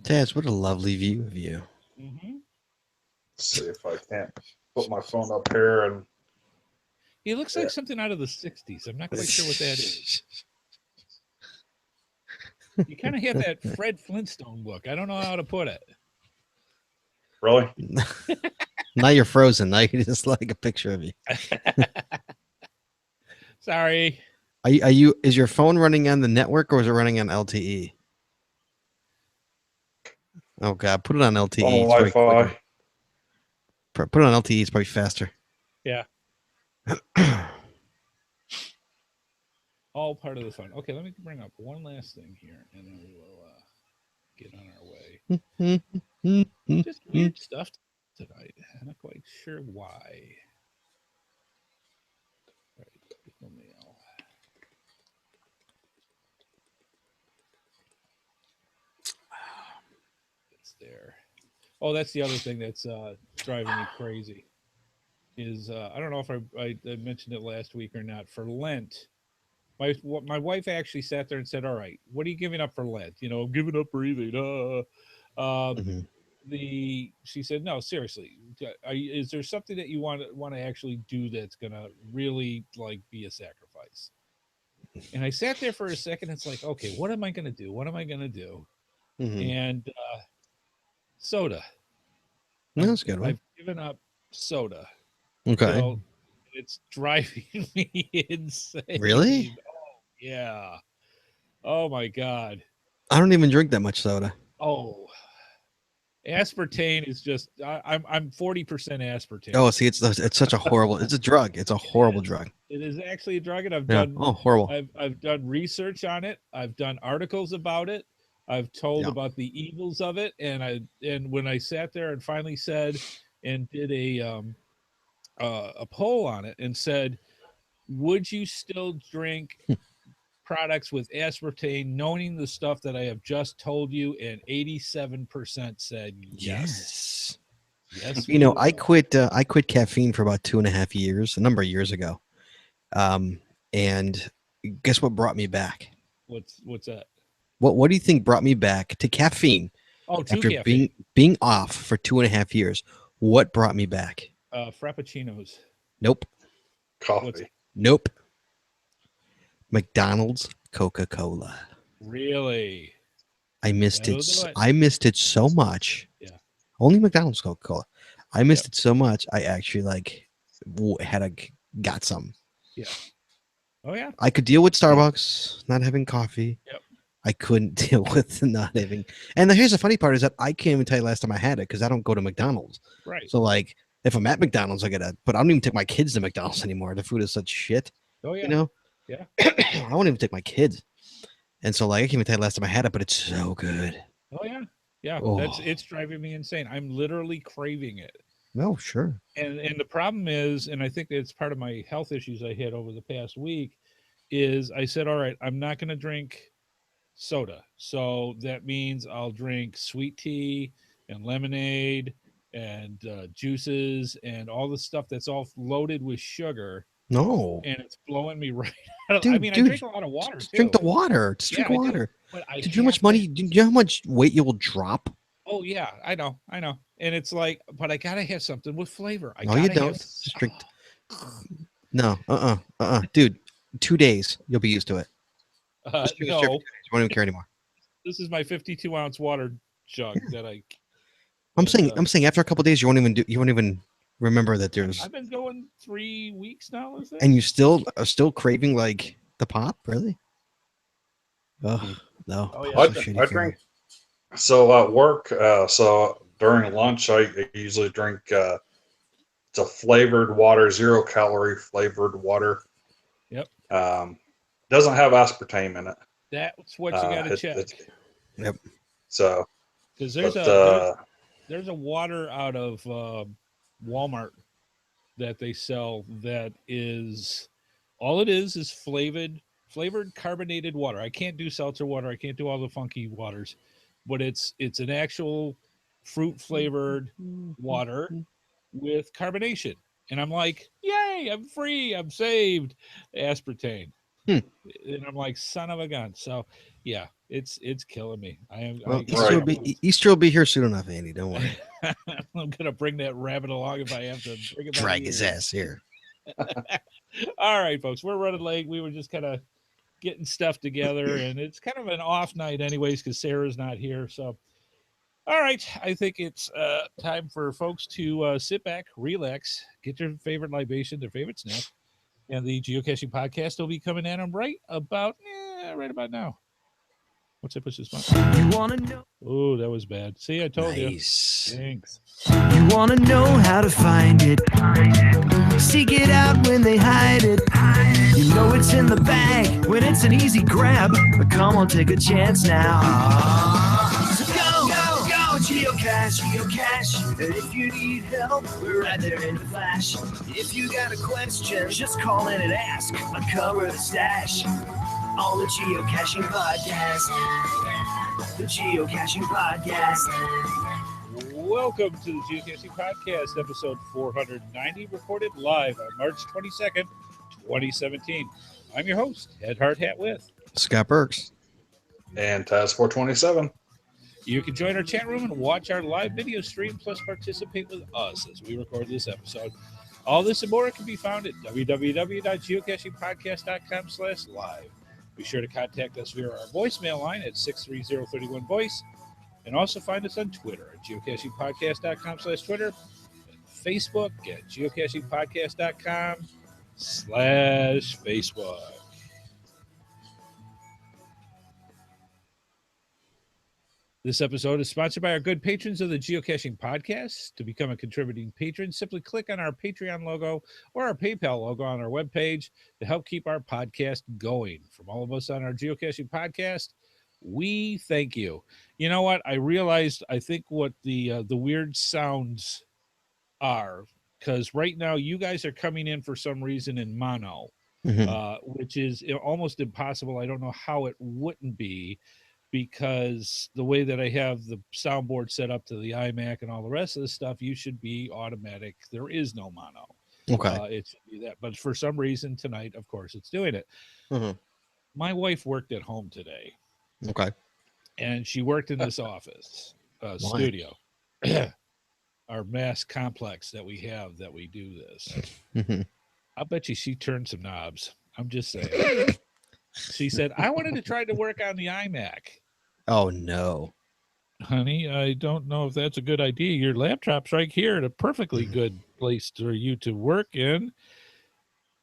Taz, what a lovely view of you. Mm-hmm. See if I can't put my phone up here and. He looks like something out of the 60s. I'm not quite sure what that is. You kind of have that Fred Flintstone look. I don't know how to put it. Really? Now you're frozen. Now you just like a picture of you. Sorry. Are you? Is your phone running on the network or is it running on LTE? Oh God, put it on LTE. On It's probably Wi-Fi. quicker. Put it on LTE. It's probably faster. Yeah. All part of the fun. Okay, let me bring up one last thing here, and then we will get on our way. Just weird stuff tonight. I'm not quite sure why. All right, people mail. It's there. Oh, that's the other thing that's driving me crazy. Is I don't know if I mentioned it last week or not. For Lent, my wife actually sat there and said, "All right, what are you giving up for Lent? You know, I'm giving up breathing." She said, "No, seriously, is there something that you want to actually do that's gonna really like be a sacrifice?" And I sat there for a second. It's like, okay, what am I gonna do? What am I gonna do? And soda. That's a good one. I've given up soda. Okay. So it's driving me insane. Really? Oh, yeah. Oh my God. I don't even drink that much soda. Oh, aspartame is just I'm 40% aspartame. Oh, see, it's such a horrible. It's a drug. It's a horrible drug. It is actually a drug, and horrible. I've done research on it. I've done articles about it. I've told about the evils of it, and when I sat there and finally said and did a poll on it and said, would you still drink products with aspartame, knowing the stuff that I have just told you? And 87% said yes. Yes. You know, I quit caffeine for about 2.5 years, a number of years ago. And guess what brought me back? What's that? What do you think brought me back to caffeine? Oh, after caffeine. being off for 2.5 years, what brought me back? Frappuccinos. Nope. Coffee. Nope. McDonald's Coca-Cola. Really? I missed it. I missed it so much. Yeah. Only McDonald's Coca-Cola. I missed it so much. I actually got some. Yeah. Oh yeah. I could deal with Starbucks not having coffee. Yep. I couldn't deal with not having. And here's the funny part is that I can't even tell you last time I had it because I don't go to McDonald's. Right. So like, if I'm at McDonald's, but I don't even take my kids to McDonald's anymore. The food is such shit. Oh yeah. You know. Yeah. I won't even take my kids. And so like, I can't even tell you last time I had it, but it's so good. Oh yeah. Yeah. Oh. It's driving me insane. I'm literally craving it. No, sure. And the problem is, and I think it's part of my health issues I had over the past week, is I said, all right, I'm not going to drink soda. So that means I'll drink sweet tea and lemonade and juices and all the stuff that's all loaded with sugar. No. And it's blowing me right out. Dude, I drink a lot of water too. Drink the water. Just drink water. But do you know how much money? Do you know how much weight you will drop? Oh yeah, I know. And it's like, but I gotta have something with flavor. No, you don't. Just drink. No, dude. 2 days, you'll be used to it. No, you won't even care anymore. This is my 52-ounce water jug that I. I'm saying after a couple of days, you won't even remember that there's. I've been going 3 weeks now. Is it? And you are still craving like the pop, really? Oh no! Oh, yeah. I drink. So at work, so during lunch, I usually drink. It's a flavored water, 0-calorie flavored water. Yep. Doesn't have aspartame in it. That's what you got to check. Yep. So. Because there's a water out of Walmart that they sell that is all it is flavored carbonated water. I can't do seltzer water. I can't do all the funky waters, but it's an actual fruit flavored water with carbonation. And I'm like, yay, I'm free, I'm saved. Aspartame. Hmm. And I'm like, son of a gun. So yeah, it's killing me. Well, Right. Easter will be here soon enough, Andy. Don't worry. I'm gonna bring that rabbit along if I have to bring him by Drag the his ears. ass here. All right, folks, we're running late. We were just kind of getting stuff together, and it's kind of an off night, anyways, because Sarah's not here. So, all right, I think it's time for folks to sit back, relax, get their favorite libation, their favorite snack, and the Geocaching Podcast will be coming at them right about now. What's that? Push this button. You wanna know? Oh, that was bad. See, I told you. Nice. Thanks. You wanna know how to find it? Seek it out when they hide it. You know it's in the bag when it's an easy grab. But come on, take a chance now. So go, geocache. And if you need help, we're right there in a flash. If you got a question, just call in and ask. Uncover the stash on the Geocaching Podcast. The Geocaching Podcast. Welcome to the Geocaching Podcast, episode 490, recorded live on March 22nd, 2017. I'm your host, Headhardhat with Scott Burks. And Task 427. You can join our chat room and watch our live video stream, plus participate with us as we record this episode. All this and more can be found at www.geocachingpodcast.com/live. Be sure to contact us via our voicemail line at 630-31-VOICE. And also find us on Twitter at geocachingpodcast.com/Twitter, and Facebook at geocachingpodcast.com/Facebook. This episode is sponsored by our good patrons of the Geocaching Podcast. To become a contributing patron, simply click on our Patreon logo or our PayPal logo on our webpage to help keep our podcast going. From all of us on our Geocaching Podcast, we thank you. You know what? I realized, I think what the weird sounds are, because right now you guys are coming in for some reason in mono, which is almost impossible. I don't know how it wouldn't be, because the way that I have the soundboard set up to the iMac and all the rest of the stuff, you should be automatic. There is no mono. Okay. It should be that. But for some reason tonight, of course, it's doing it. My wife worked at home today. Okay. And she worked in this office studio, our mass complex that we have that we do this. I bet you she turned some knobs. I'm just saying. She said, I wanted to try to work on the iMac. Oh, no. Honey, I don't know if that's a good idea. Your laptop's right here at a perfectly good place for you to work in.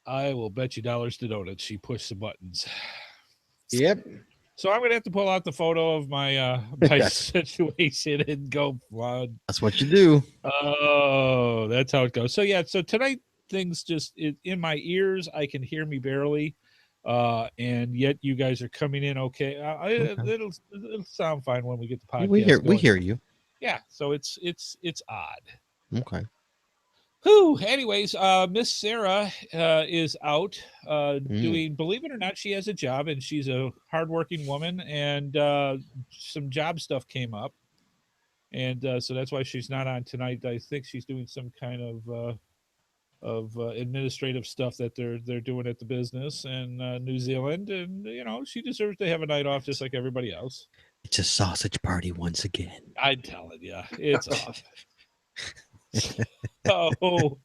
I will bet you dollars to donuts she pushed some buttons. Yep. So I'm gonna have to pull out the photo of my my situation and go flood. That's what you do. Oh, that's how it goes. So yeah, so tonight things just in my ears, I can hear me barely, and yet you guys are coming in okay. It'll sound fine when we get the podcast. We hear you. Yeah, so it's odd. Okay. Whew. Anyways, Miss Sarah is out doing, believe it or not, she has a job and she's a hardworking woman, and some job stuff came up. And so that's why she's not on tonight. I think she's doing some kind of administrative stuff that they're doing at the business in New Zealand. And, you know, she deserves to have a night off just like everybody else. It's a sausage party once again. I'm telling you, it's off. Oh,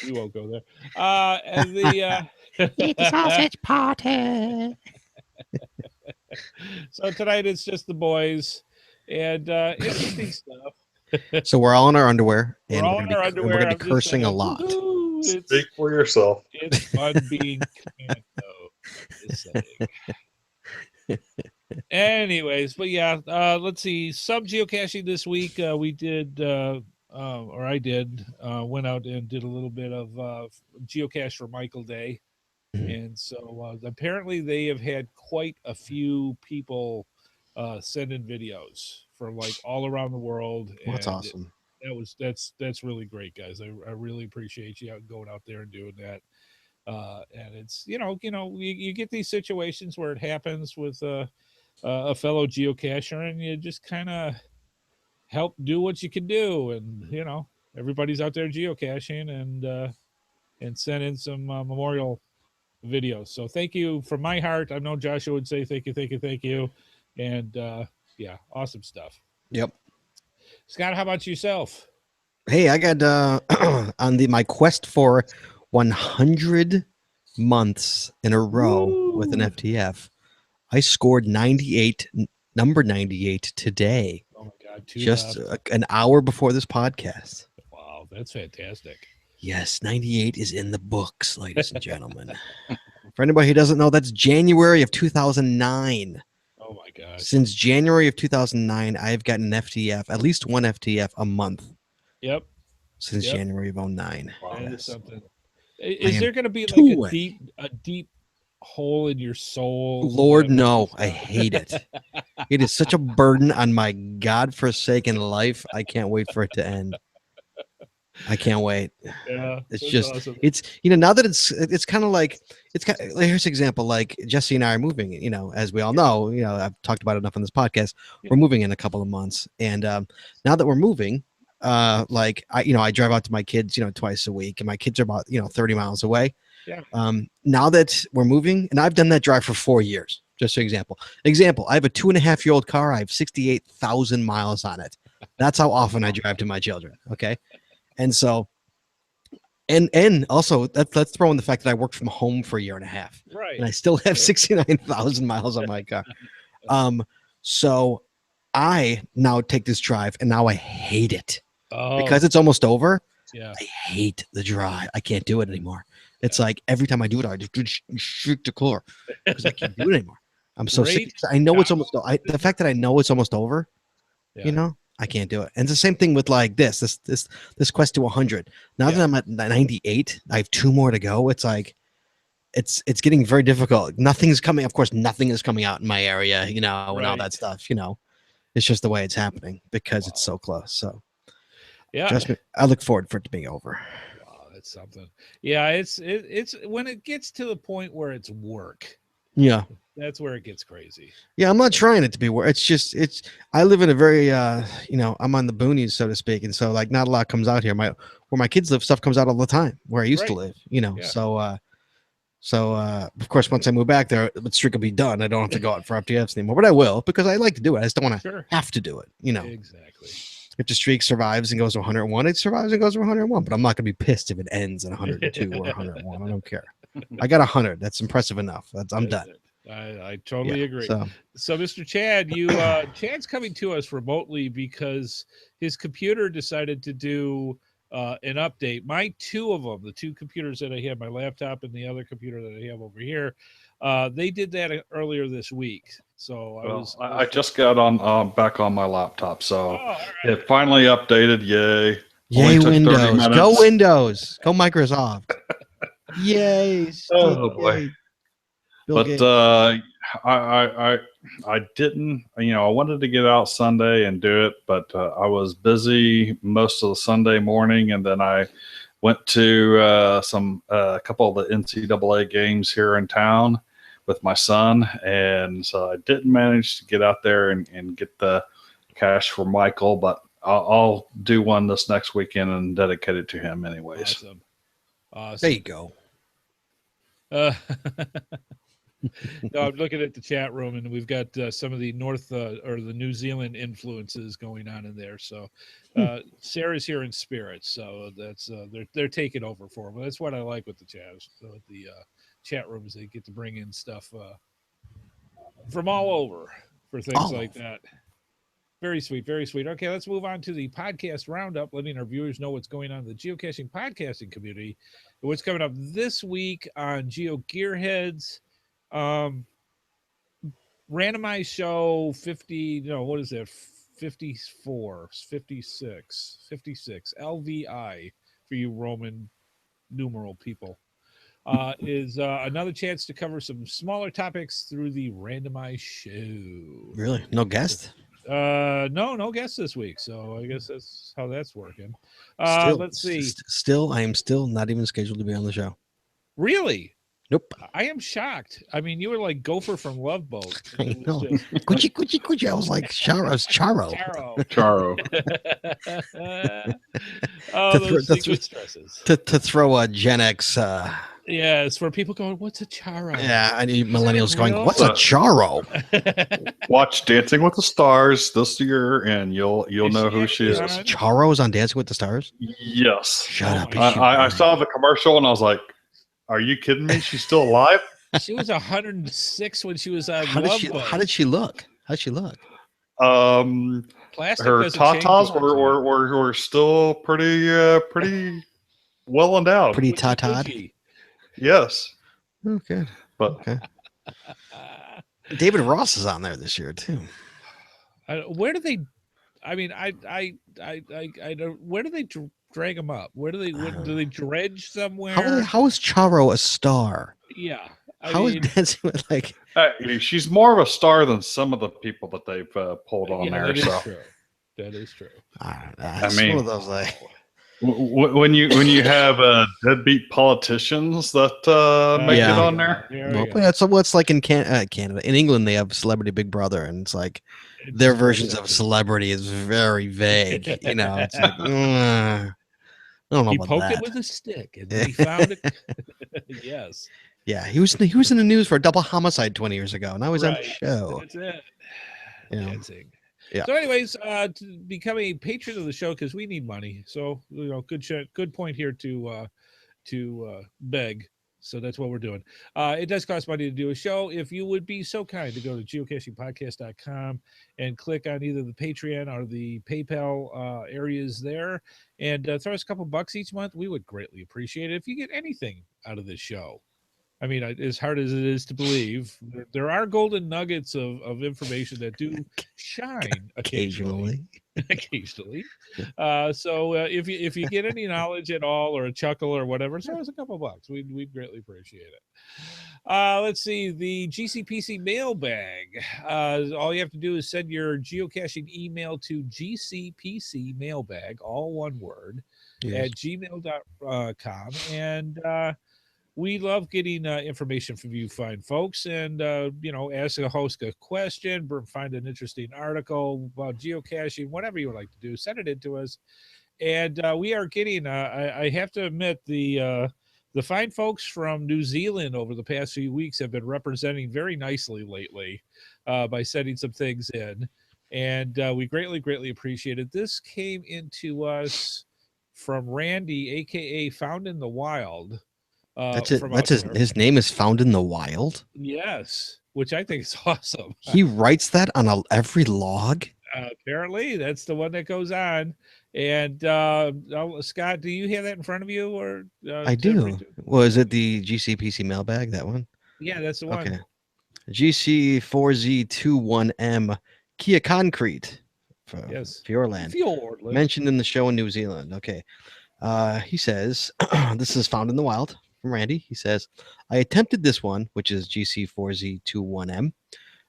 we won't go there. And Eat the sausage party. So tonight it's just the boys and interesting stuff. So we're all in our underwear, and We're all in our underwear. we're going to be cursing a lot. Speak for yourself. It's fun being Anyways, but yeah, let's see. Some geocaching this week. We did. Or I did, went out and did a little bit of geocache for Michael Day. And so apparently they have had quite a few people send in videos from like all around the world. Well, that's awesome. That's really great, guys. I really appreciate you going out there and doing that. And it's, you get these situations where it happens with a fellow geocacher, and you just kind of help do what you can do. And everybody's out there geocaching, and and sent in some memorial videos. So thank you from my heart. I know Joshua would say thank you. And yeah, awesome stuff. Yep. Scott, how about yourself? Hey, I got on my quest for 100 months in a row with an FTF. I scored 98, number 98 today. Oh my God! Just an hour before this podcast. Wow, that's fantastic. Yes, 98 is in the books, ladies and gentlemen. For anybody who doesn't know, that's January of 2009. Oh my gosh. Since January of 2009, I've gotten an FTF, at least one FTF a month. Yep. Since January of 09. Wow. That is something. I Is there going to be like a deep hole in your soul? Lord, no. I hate it. It is such a burden on my godforsaken life. I can't wait for it to end. I can't wait. Yeah, it's just awesome. It's now that it's kind of like here's an example. Like Jesse and I are moving, as we all know, I've talked about it enough on this podcast. We're moving in a couple of months, and now that we're moving, like I drive out to my kids twice a week, and my kids are about 30 miles away. Now that we're moving, and I've done that drive for 4 years, just for example, I have a 2.5-year-old car. I have 68,000 miles on it. That's how often I drive to my children. Okay. And so, and also let's throw in the fact that I worked from home for a year and a half, right? And I still have 69,000 miles on my car. So I now take this drive, and now I hate it because it's almost over. Yeah, I hate the drive. I can't do it anymore. It's like every time I do it, I just shoot the core because I can't do it anymore. I'm so sick. I know it's almost. The fact that I know it's almost over, I can't do it. And it's the same thing with like this quest to 100. Now that I'm at 98, I have 2 more to go. It's like, it's getting very difficult. Nothing's coming. Of course, nothing is coming out in my area, and all that stuff, it's just the way it's happening because it's so close. So yeah, trust me, I look forward for it to be over. Wow, that's something. Yeah. It's when it gets to the point where it's work. Yeah. That's where it gets crazy. Yeah, I'm not trying it to be work. I live in a very I'm on the boonies, so to speak, and so like not a lot comes out here. Where my kids live, stuff comes out all the time where I used to live, So of course once I move back there, the streak will be done. I don't have to go out for FTFs anymore, but I will because I like to do it. I just don't want to have to do it, Exactly. If the streak survives and goes to 101, it survives and goes to 101, but I'm not going to be pissed if it ends at 102 or 101. I don't care. I got 100. That's impressive enough. I'm done. I totally agree. So Mr. Chad, Chad's coming to us remotely because his computer decided to do an update. My 2 of them, the 2 computers that I have, my laptop and the other computer that I have over here, they did that earlier this week. So I just got on back on my laptop, so it finally updated. Yay! Yay, Windows! Go Windows! Go Microsoft! Yay! Oh boy! But I didn't. I wanted to get out Sunday and do it, but I was busy most of the Sunday morning, and then I went to a couple of the NCAA games here in town with my son, and so I didn't manage to get out there and get the cash for Michael, but I'll do one this next weekend and dedicate it to him anyways. Awesome. There you go. No, I'm looking at the chat room, and we've got some of the or the New Zealand influences going on in there. So Sarah's here in spirit, so that's they're taking over for him. That's what I like with the chat rooms. They get to bring in stuff from all over for things like that. Very sweet, very sweet. Okay, let's move on to the podcast roundup, letting our viewers know what's going on in the geocaching podcasting community. What's coming up this week on Geo Gearheads. Randomized show 50, no, what is that? 54, 56 LVI for you Roman numeral people. Is another chance to cover some smaller topics through the randomized show. Really? No guest? No guest this week. So I guess that's how that's working. Let's see. I am still not even scheduled to be on the show. Really? Nope. I am shocked. I mean, you were like Gopher from Love Boat. I know. Gucci. I was like, Charo. Charo. Oh, those secret stresses. To throw a Gen X. Yeah, it's for people going, what's a charo? Yeah, I need millennials going, real? what's a charo? Watch Dancing with the Stars this year, and you'll know who she is. Charo is on Dancing with the Stars? Yes. Shut up. I saw the commercial, and I was like, are you kidding me? She's still alive? She was 106 when she was on How did she look? How did she look? Plastic her doesn't change tatas much. were still pretty well endowed. Pretty Gucci, tatad? Gucci. Yes. Okay. But Okay. David Ross is on there this year too. Where do they? I mean, I don't. Where do they drag them up? Where do they dredge somewhere? How is Charo a star? Yeah. How is Dancing with like? she's more of a star than some of the people that they've pulled on there. That is So true. That is true. I mean, one of those like. When you have deadbeat politicians that make it on there, So what's like in Canada, in England, they have Celebrity Big Brother, and it's like their versions of celebrity is very vague. You know, it's like I don't know He about poked that. it with a stick, and then he found it. Yes. Yeah, he was in the news for a double homicide 20 years ago. Now he's on the show. That's it. Yeah. Dancing. Yeah. So, anyways, to become a patron of the show because we need money. So, good point here to beg. So that's what we're doing. It does cost money to do a show. If you would be so kind to go to geocachingpodcast.com and click on either the Patreon or the PayPal areas there, and throw us a couple bucks each month, we would greatly appreciate it. If you get anything out of this show. I mean, as hard as it is to believe, there are golden nuggets of information that do shine occasionally. So if you get any knowledge at all or a chuckle or whatever, throw us a couple bucks. We'd greatly appreciate it. Let's see, the GCPC mailbag. All you have to do is send your geocaching email to GCPC mailbag, all one word, at gmail.com. And we love getting information from you fine folks, and ask a host a question, find an interesting article about geocaching, whatever you would like to do, send it in to us. And we are getting I have to admit, the fine folks from New Zealand over the past few weeks have been representing very nicely lately by sending some things in, and we greatly appreciate it. This came into us from Randy, aka Found in the Wild. That's it. That's his name is Found in the Wild. Yes, which I think is awesome. He writes that on every log. Apparently, that's the one that goes on. And Scott, do you have that in front of you? Or I do. Well, is it the GCPC mailbag? That one? Yeah, that's the one. Okay. GC4Z21M Kia Concrete. Fjordland. Mentioned in the show in New Zealand. Okay. He says, this is Found in the Wild from Randy. He says, I attempted this one, which is GC4Z21M.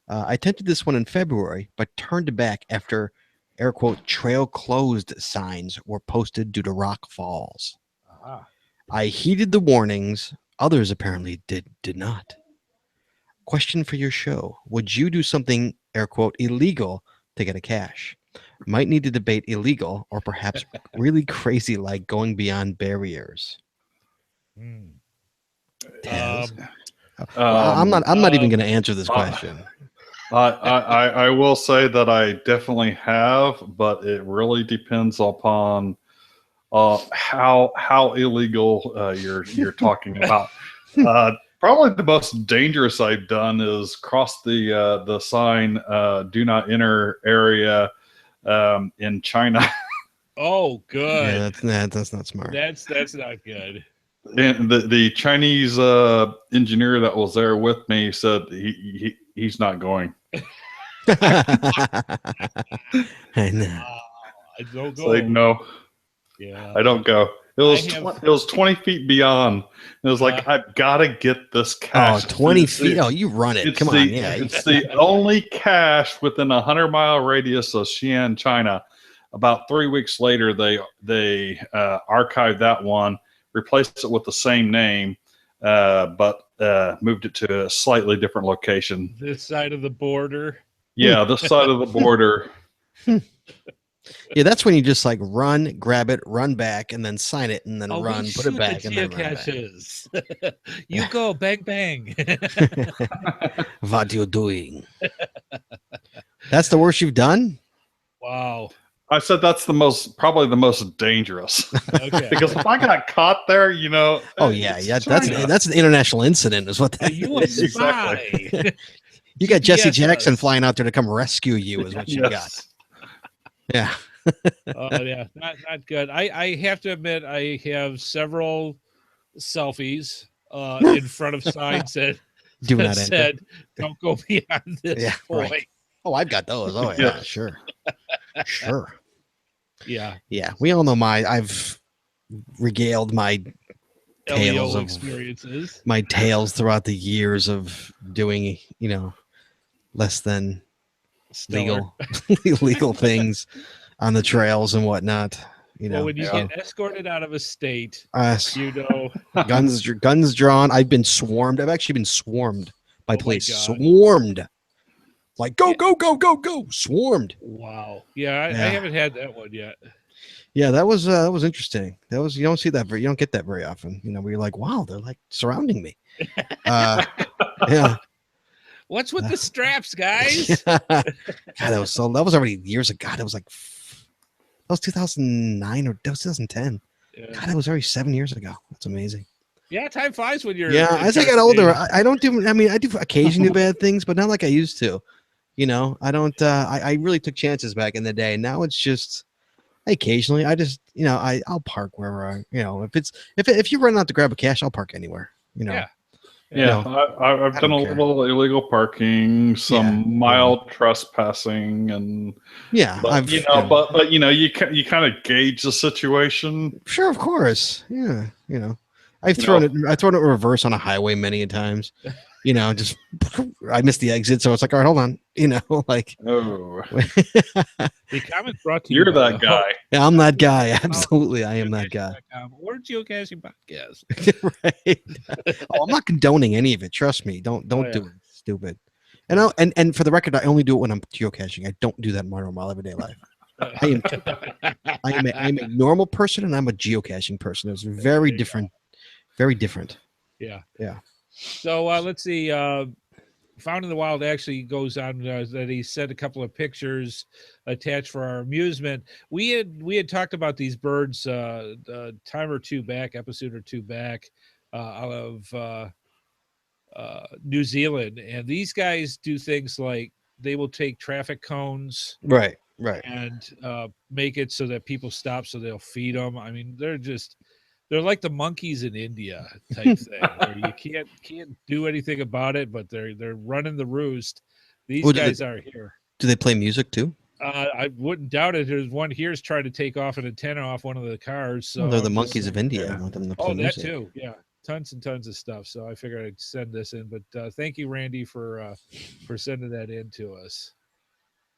I attempted this one in February, but turned back after, air quote, trail closed signs were posted due to rock falls. I heeded the warnings. Others apparently did not. Question for your show. Would you do something, air quote, illegal to get a cache? Might need to debate illegal or perhaps really crazy, like going beyond barriers. I'm not even going to answer this question. I will say that I definitely have, but it really depends upon how illegal you're talking about. Probably the most dangerous I've done is cross the sign "Do Not Enter" area in China. Oh, good. Yeah, that's not smart. That's not good. And the Chinese engineer that was there with me said he's not going. I know. I don't go. Like, no. Yeah. I don't go. It was 20 feet beyond. It was like, I've got to get this cache. 20 feet. You run it. Come on. Yeah. It's the only cache within a 100-mile radius of Xi'an, China. About 3 weeks later, they archived that one, replaced it with the same name. but moved it to a slightly different location. This side of the border. Yeah, this side of the border. Yeah, that's when you just like run, grab it, run back, and then sign it, and then run, put it back, and then run back. You go, bang, bang. What you doing? That's the worst you've done? Wow. I said that's probably the most dangerous. Okay. Because if I got caught there, Oh yeah, that's an international incident, is what that You is. a spy. You got Jesse GPS Jackson us. flying out there to come rescue you, is what you got. Yeah. Oh yeah, not good. I have to admit, I have several selfies in front of signs that Do not said, "Don't go beyond this point." Right. Oh, I've got those. Oh yeah, sure. Sure. Yeah. Yeah. We all know I've regaled my tales LEO of experiences. my tales throughout the years of doing, less than Stellar. legal things on the trails and whatnot. Well, when you get escorted out of a state, guns drawn. I've been swarmed. I've actually been swarmed by police. Swarmed. Like go, swarmed. Wow. Yeah, I haven't had that one yet. Yeah, that was interesting. That was, you don't see that you don't get that very often. Where you're like, wow, they're like surrounding me. Yeah. What's with the straps, guys? God, that was already years ago. God, that was 2009 or that was 2010. Yeah. God, that was already 7 years ago. That's amazing. Yeah, time flies when you're. Yeah, as I got older, I don't do. I mean, I do occasionally do bad things, but not like I used to. I don't. I really took chances back in the day. Now it's just occasionally. I just, I'll park wherever if you run out to grab a cash, I'll park anywhere. Yeah, I've done a little illegal parking, some mild trespassing, and but you kind of gauge the situation. Sure, of course, yeah, I've thrown it in reverse on a highway many a times. Just I missed the exit, so it's like, all right, hold on, like. Oh, the comment brought to you. You're that guy. Yeah, I'm that guy. Absolutely, I am that guy. Or Geocaching Podcast. Right. Oh, I'm not condoning any of it. Trust me. Don't do it. Stupid. And for the record, I only do it when I'm geocaching. I don't do that in my normal everyday life. I am a normal person, and I'm a geocaching person. It's very different. Very different. Yeah. Yeah. So let's see. Found in the Wild actually goes on that he sent a couple of pictures attached for our amusement. We had talked about these birds a episode or two back, out of New Zealand, and these guys do things like they will take traffic cones, right, and make it so that people stop, so they'll feed them. I mean, they're like the monkeys in India type thing, where you can't do anything about it, but they're running the roost. These guys are here. Do they play music too? I wouldn't doubt it. There's one here's trying to take off an antenna off one of the cars. So they're the monkeys of India. I want them to play music. That too. Yeah, tons and tons of stuff. So I figured I'd send this in. But thank you, Randy, for sending that in to us.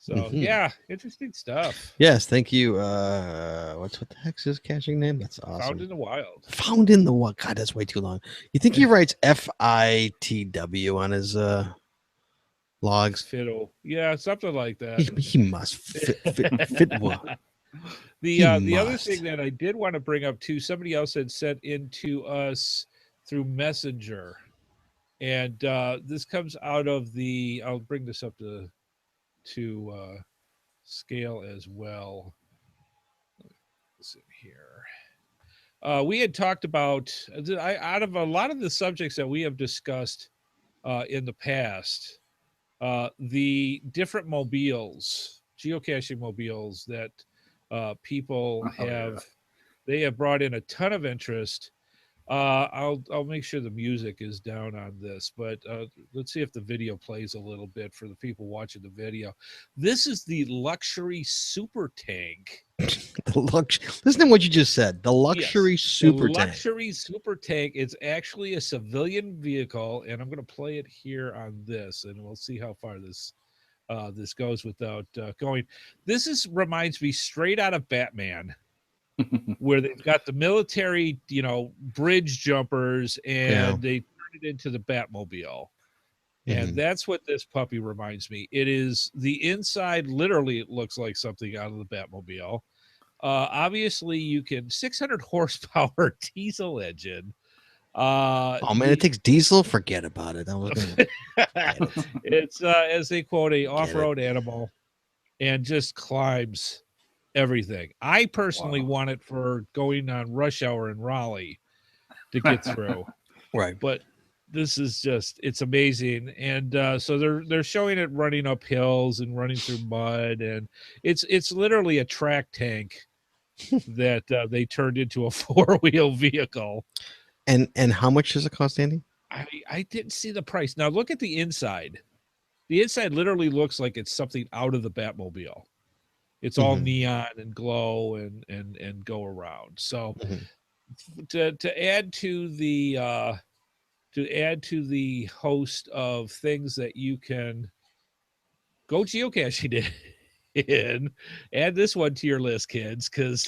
So yeah, interesting stuff. Yes, thank you. What the heck's his caching name? That's awesome. Found in the Wild. Found in the Wild. God, that's way too long. You think he writes FITW on his logs? Fiddle. Yeah, something like that. He must fit what? The other thing that I did want to bring up too, somebody else had sent into us through Messenger, and this comes out of the. I'll bring this up to scale as well. Let's see here. We had talked about out of a lot of the subjects that we have discussed in the past, the different mobiles, geocaching mobiles that people have. They have brought in a ton of interest. I'll make sure the music is down on this, but let's see if the video plays a little bit for the people watching the video. This is the luxury super tank. Listen to what you just said. The luxury super tank. Luxury super tank. It's actually a civilian vehicle, and I'm going to play it here on this, and we'll see how far this goes without going. This reminds me straight out of Batman. where they've got the military, bridge jumpers, and they turn it into the Batmobile. And that's what this puppy reminds me. It is the inside. Literally, it looks like something out of the Batmobile. Obviously, you can 600 horsepower diesel engine. Oh man, it takes diesel. Forget about it. It's as they quote, a off-road animal, and just climbs everything. I personally want it for going on rush hour in Raleigh to get through. Right, but this is it's amazing. And so they're showing it running up hills and running through mud, and it's literally a track tank that they turned into a 4-wheel vehicle. And how much does it cost, Andy? I didn't see the price. Now look at the inside. The inside literally looks like it's something out of the Batmobile. It's all neon and glow and go around. So to add to the host of things that you can go geocaching in, add this one to your list, kids, because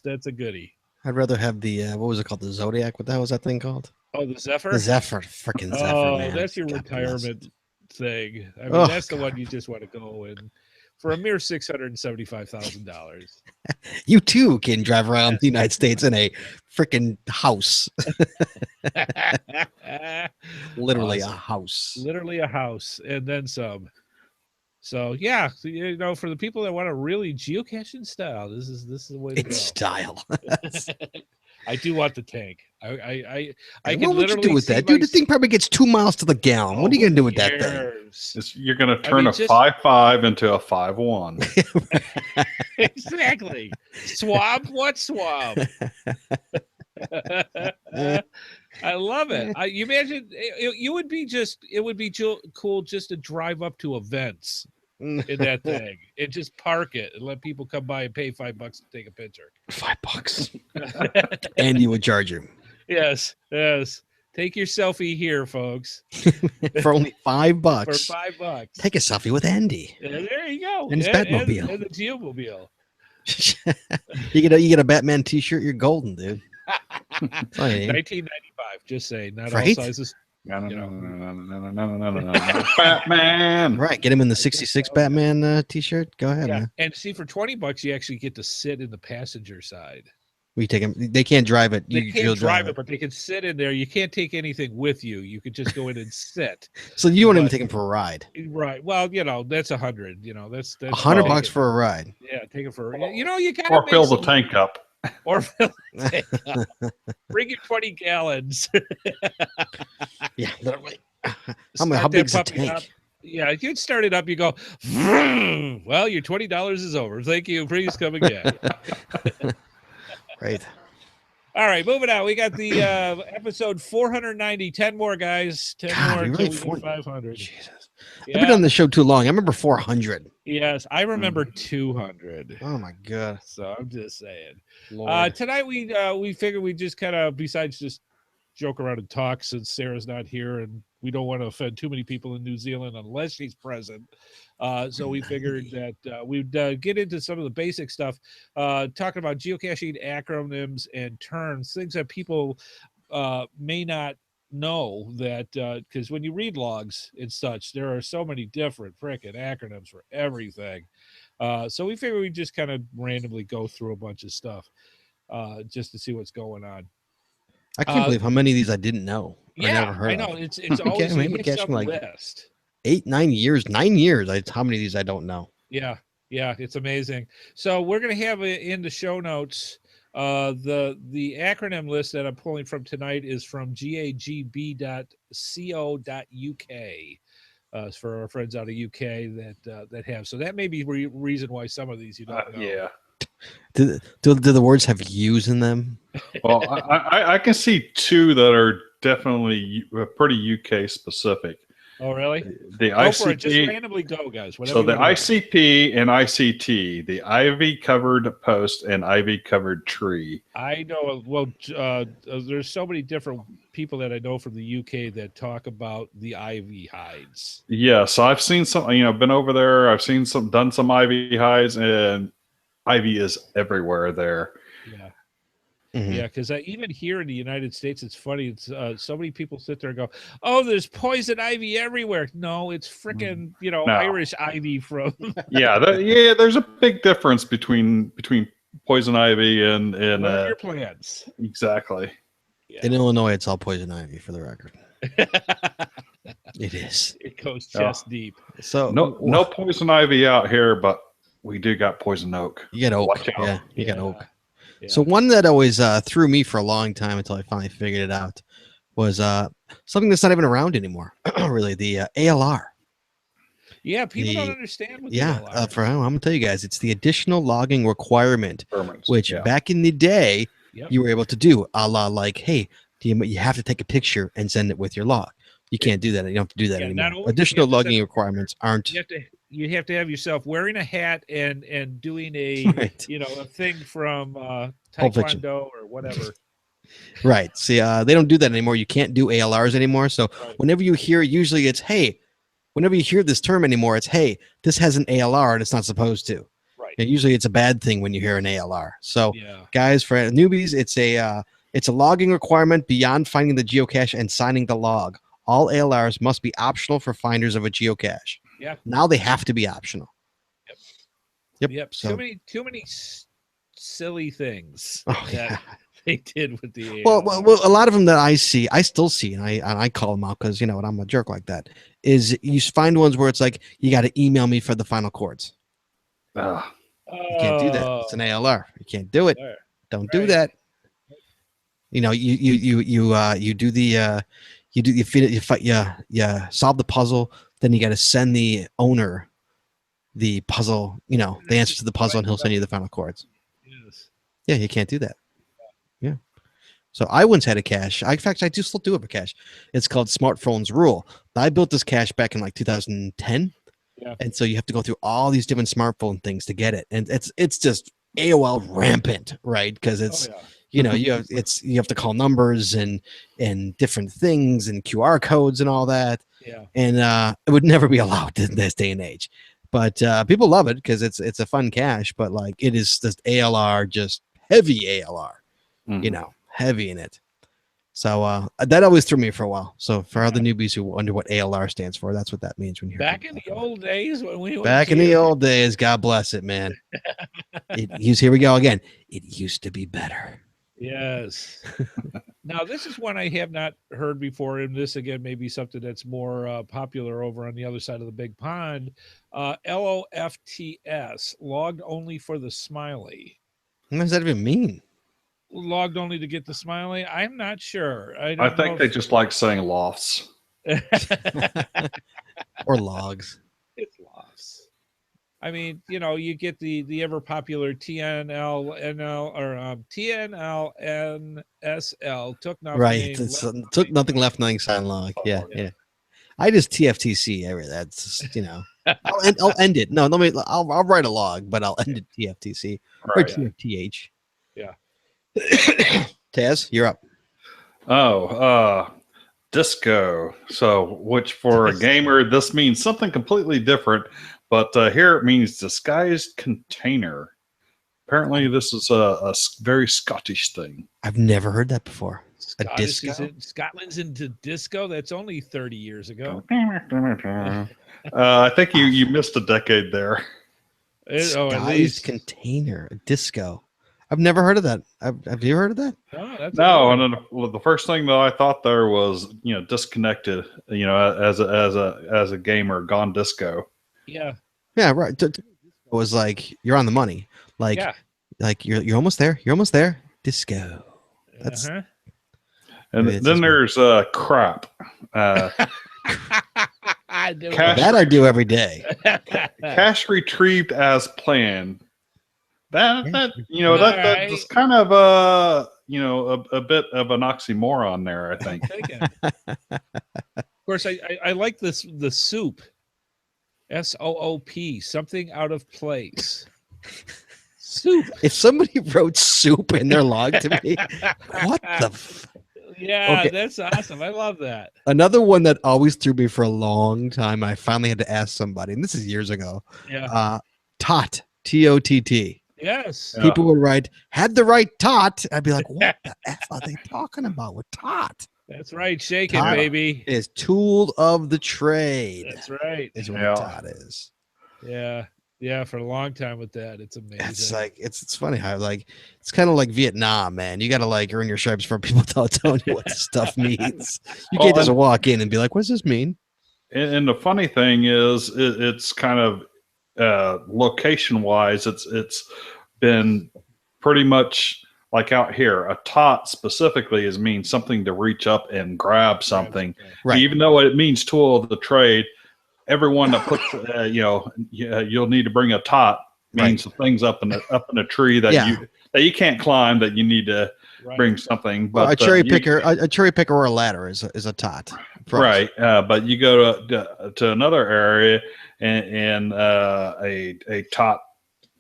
that's a goodie. I'd rather have the what was it called? The Zodiac? What the hell was that thing called? Oh, the Zephyr? The Zephyr. Freaking Zephyr, man. That's your retirement thing. I mean, that's the one you just want to go in for a mere $675,000. You too can drive around the United States in a freaking house. Literally a house. Literally a house, and then some. So yeah, for the people that want a really geocaching style, this is the way to go. Style. I do want the tank. I can what would you do with that, dude? The thing probably gets 2 miles to the gallon. What are you gonna do with that thing? You're gonna turn a 5.5 into a 5.1. Exactly. Swab? What swab? I love it. You imagine it would be cool just to drive up to events in that thing and just park it and let people come by and pay $5 to take a picture. $5. And you would charge him. Yes. Take your selfie here, folks. For only $5. For $5. Take a selfie with Andy. There you go. And his Batmobile. And the Geomobile. You get a Batman t-shirt, you're golden, dude. $19.95. Just saying, not right? all sizes. No. Batman. Right, get him in the 66 Batman t-shirt. Go ahead, man. And see, for $20, you actually get to sit in the passenger side. We take them. They can't drive it. They can't drive it, but they can sit in there. You can't take anything with you. You could just go in and sit. So you don't even take them for a ride, right? Well, that's $100. That's $100 for a ride. Yeah, take it for you got or fill the tank up. Or fill the tank up. Bring your 20 gallons. Yeah, literally. How big is the tank? Up. Yeah, if you'd start it up, you go, well, your $20 is over. Thank you. Please come again. Right. All right, moving on. We got the episode 490. 10 more, guys. 10 more until we get 500. Jesus. Yeah. I've been on the show too long. I remember 400. Yes, I remember 200. Oh, my God. So I'm just saying. Lord. Tonight, we figured we'd just kind of, besides just joke around and talk, since Sarah's not here and we don't want to offend too many people in New Zealand unless she's present. So we figured that we'd get into some of the basic stuff, talking about geocaching acronyms and terms, things that people may not know, that because when you read logs and such, there are so many different frickin' acronyms for everything. So we figured we'd just kind of randomly go through a bunch of stuff just to see what's going on. I can't believe how many of these I didn't know. Yeah, I never heard I know. of. It's always a mixed-up like list. 9 years. 9 years. How many of these I don't know? Yeah, it's amazing. So we're going to have in the show notes the acronym list that I'm pulling from tonight is from gagb.co.uk. For our friends out of UK that have. So that may be reason why some of these you don't know. Yeah. Do the words have U's in them? Well, I can see two that are definitely pretty UK specific. Oh, really? The go ICP, for it. Just randomly go, guys. So the ICP and ICT, the ivy covered post and ivy covered tree. I know. Well, there's so many different people that I know from the UK that talk about the ivy hides. Yeah, so I've seen some. Been over there. I've seen done some ivy hides, and ivy is everywhere there. Yeah. Mhm. Yeah, because even here in the United States, it's funny. It's so many people sit there and go, "Oh, there's poison ivy everywhere." No, it's freaking No. Irish ivy from. Yeah, there's a big difference between poison ivy and What are your plans? exactly. Yeah. In Illinois, it's all poison ivy, for the record. It is. It goes chest deep. So No poison ivy out here, but we do got poison oak. You get oak. Watch out. Yeah, you got oak. Yeah. So one that always threw me for a long time until I finally figured it out was something that's not even around anymore. Really, the ALR. Yeah, people don't understand what the Yeah, ALR I'm gonna tell you guys, it's the additional logging requirement, Permits, which yeah. back in the day Yep. you were able to do, a la like, hey, you have to take a picture and send it with your log. You can't do that. You don't have to do that Yeah, not anymore. only Additional do you have to logging send- requirements aren't. You have to have yourself wearing a hat and doing a Right. a thing from Pulp Fiction. Taekwondo or whatever. Right. See, they don't do that anymore. You can't do ALRs anymore. So Right. whenever you hear, usually it's, hey, whenever you hear this term anymore, it's, hey, this has an ALR and it's not supposed to. Right. And usually it's a bad thing when you hear an ALR. So Yeah. guys, for newbies, it's a logging requirement beyond finding the geocache and signing the log. All ALRs must be optional for finders of a geocache. Yeah. Now they have to be optional. Yep. So, Too many silly things oh, that yeah. they did with the Well, ALR. well, a lot of them that I still see, and I call them out because I'm a jerk like that. Is you find ones where it's like you got to email me for the final chords. Ugh. You can't do that. It's an ALR. You can't do it. There. Don't do Right. that. You do the you feed it, you solve the puzzle, then you got to send the owner the puzzle, the answer to the puzzle, and he'll send you the final chords. Yes. Yeah, you can't do that. Yeah. So I once had a cache. In fact, I still do have a cache. It's called Smartphones Rule. I built this cache back in like 2010. Yeah. And so you have to go through all these different smartphone things to get it. And it's just AOL rampant, right? Because it's you have to call numbers and different things and QR codes and all that. Yeah. And it would never be allowed in this day and age. But people love it because it's a fun cache, but like it is just ALR, just heavy ALR, heavy in it. So that always threw me for a while. So for other newbies who wonder what ALR stands for, that's what that means when you hear Back in the old days when we went back in the old days, God bless it, man. Here we go again. It used to be better. Yes. Now this is one I have not heard before, and this again may be something that's more popular over on the other side of the big pond. LOFTS, logged only for the smiley. What does that even mean? Logged only to get the smiley? I'm not sure. I think they just like saying lofts. Or logs. It's lofts. I mean, you get the ever popular TNLNL or TNLNSL, took nothing. Right. Took nothing, left nothing, sign log. Yeah. I just TFTC every that's I'll end it. No, I'll write a log, but I'll end it TFTC or TFTH. Yeah. Taz, you're up. Disco. So, which for a gamer, this means something completely different, but here it means disguised container. Apparently, this is a very Scottish thing. I've never heard that before. A disco? Scotland's into disco. That's only 30 years ago. I think you missed a decade there. Disguised container, a disco. I've never heard of that. Have you heard of that? No, and then the first thing that I thought there was, disconnected, as a gamer, gone disco. Yeah. Yeah, right. It was like you're on the money. Like you're almost there. You're almost there. Disco. That's and then there's crap. I do I do every day. Cash retrieved as planned. That's kind of a bit of an oxymoron there, I think. Of course, I like the soup. SOOP, something out of place. Soup. If somebody wrote soup in their log to me, what the? Yeah, Okay. that's awesome. I love that. Another one that always threw me for a long time. I finally had to ask somebody, and this is years ago. Yeah. TOTT, TOTT. Yes. People would write, had the right tot. I'd be like, what the F are they talking about with tot? That's right. Shake Tot it, baby. is tool of the trade. That's right. Is what a tot is. Yeah. Yeah. For a long time with that. It's amazing. It's like, it's funny how like, it's kind of like Vietnam, man. You got to like earn your stripes for people telling you what the stuff means. You can't just walk in and be like, what does this mean? And the funny thing is, it's kind of location wise, it's been pretty much like out here. A tot specifically means something to reach up and grab something. Right. Even though it means tool of the trade, everyone that puts you'll need to bring a tot means the things up in a tree that you can't climb, that you need to bring something. But a cherry picker or a ladder is a tot. Right. But you go to another area and a tot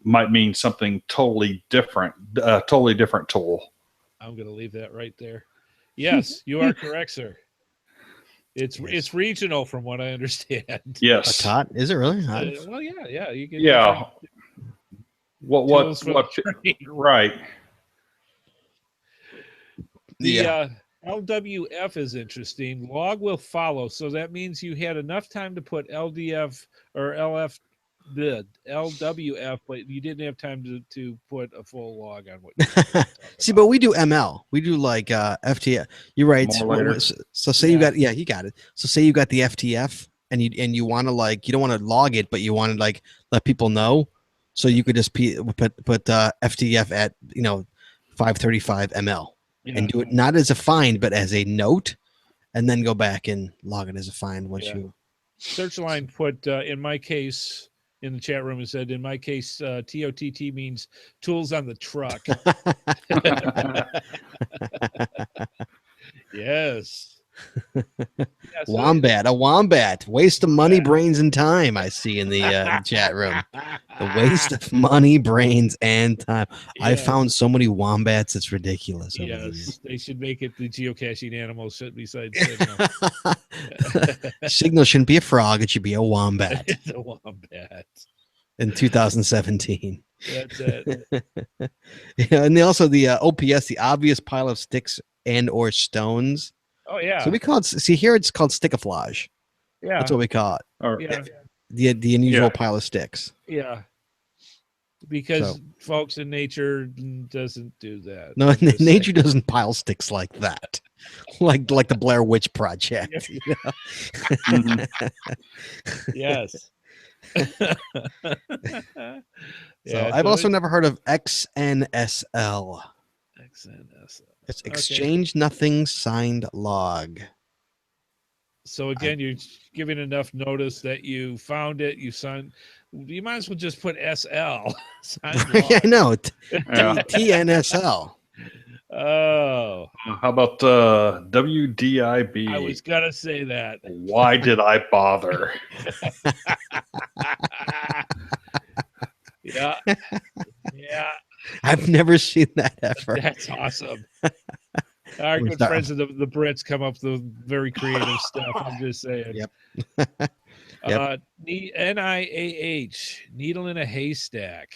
might mean something totally different tool. I'm going to leave that right there. Yes, you are correct, sir. It's regional from what I understand. Yes. A tot? Is it really? Well, yeah. You can. Yeah. What? Right. The LWF is interesting. Log will follow. So that means you had enough time to put LDF or LWF, but you didn't have time to put a full log on what you See, but we do ML. We do like FTF. You're right. So say you got you got it. So say you got the FTF and you want to like, you don't want to log it, but you want to like let people know. So you could just put FTF at 535 ML. And do it not as a find, but as a note, and then go back and log it as a find once you. Searchline put in my case in the chat room and said, in my case, TOTT means tools on the truck. Yes. A wombat. Waste of money, brains, and time. I see in the chat room. The waste of money, brains, and time. Yeah. I found so many wombats. It's ridiculous. Yes, they should make it the geocaching animals besides Signal. Signal shouldn't be a frog. It should be a wombat. It's a wombat. In 2017. That's it. And also the OPS, the obvious pile of sticks and or stones. Oh yeah. So we call it. See here, it's called stickaflage. Yeah, that's what we call it. Or, the unusual pile of sticks. Yeah. Because folks in nature doesn't do that. No, nature doesn't pile sticks like that. like the Blair Witch Project. Yes. I've also never heard of XNSL. XNSL. It's exchange nothing signed log. So again, you're giving enough notice that you found it. You signed. You might as well just put SL. Yeah, I know. TNSL. Oh. How about WDIB? I was gonna say that. Why did I bother? Yeah. I've never seen that ever. That's awesome. Our good friends of the Brits come up with very creative stuff. I'm just saying. Yep. NIAH, needle in a haystack.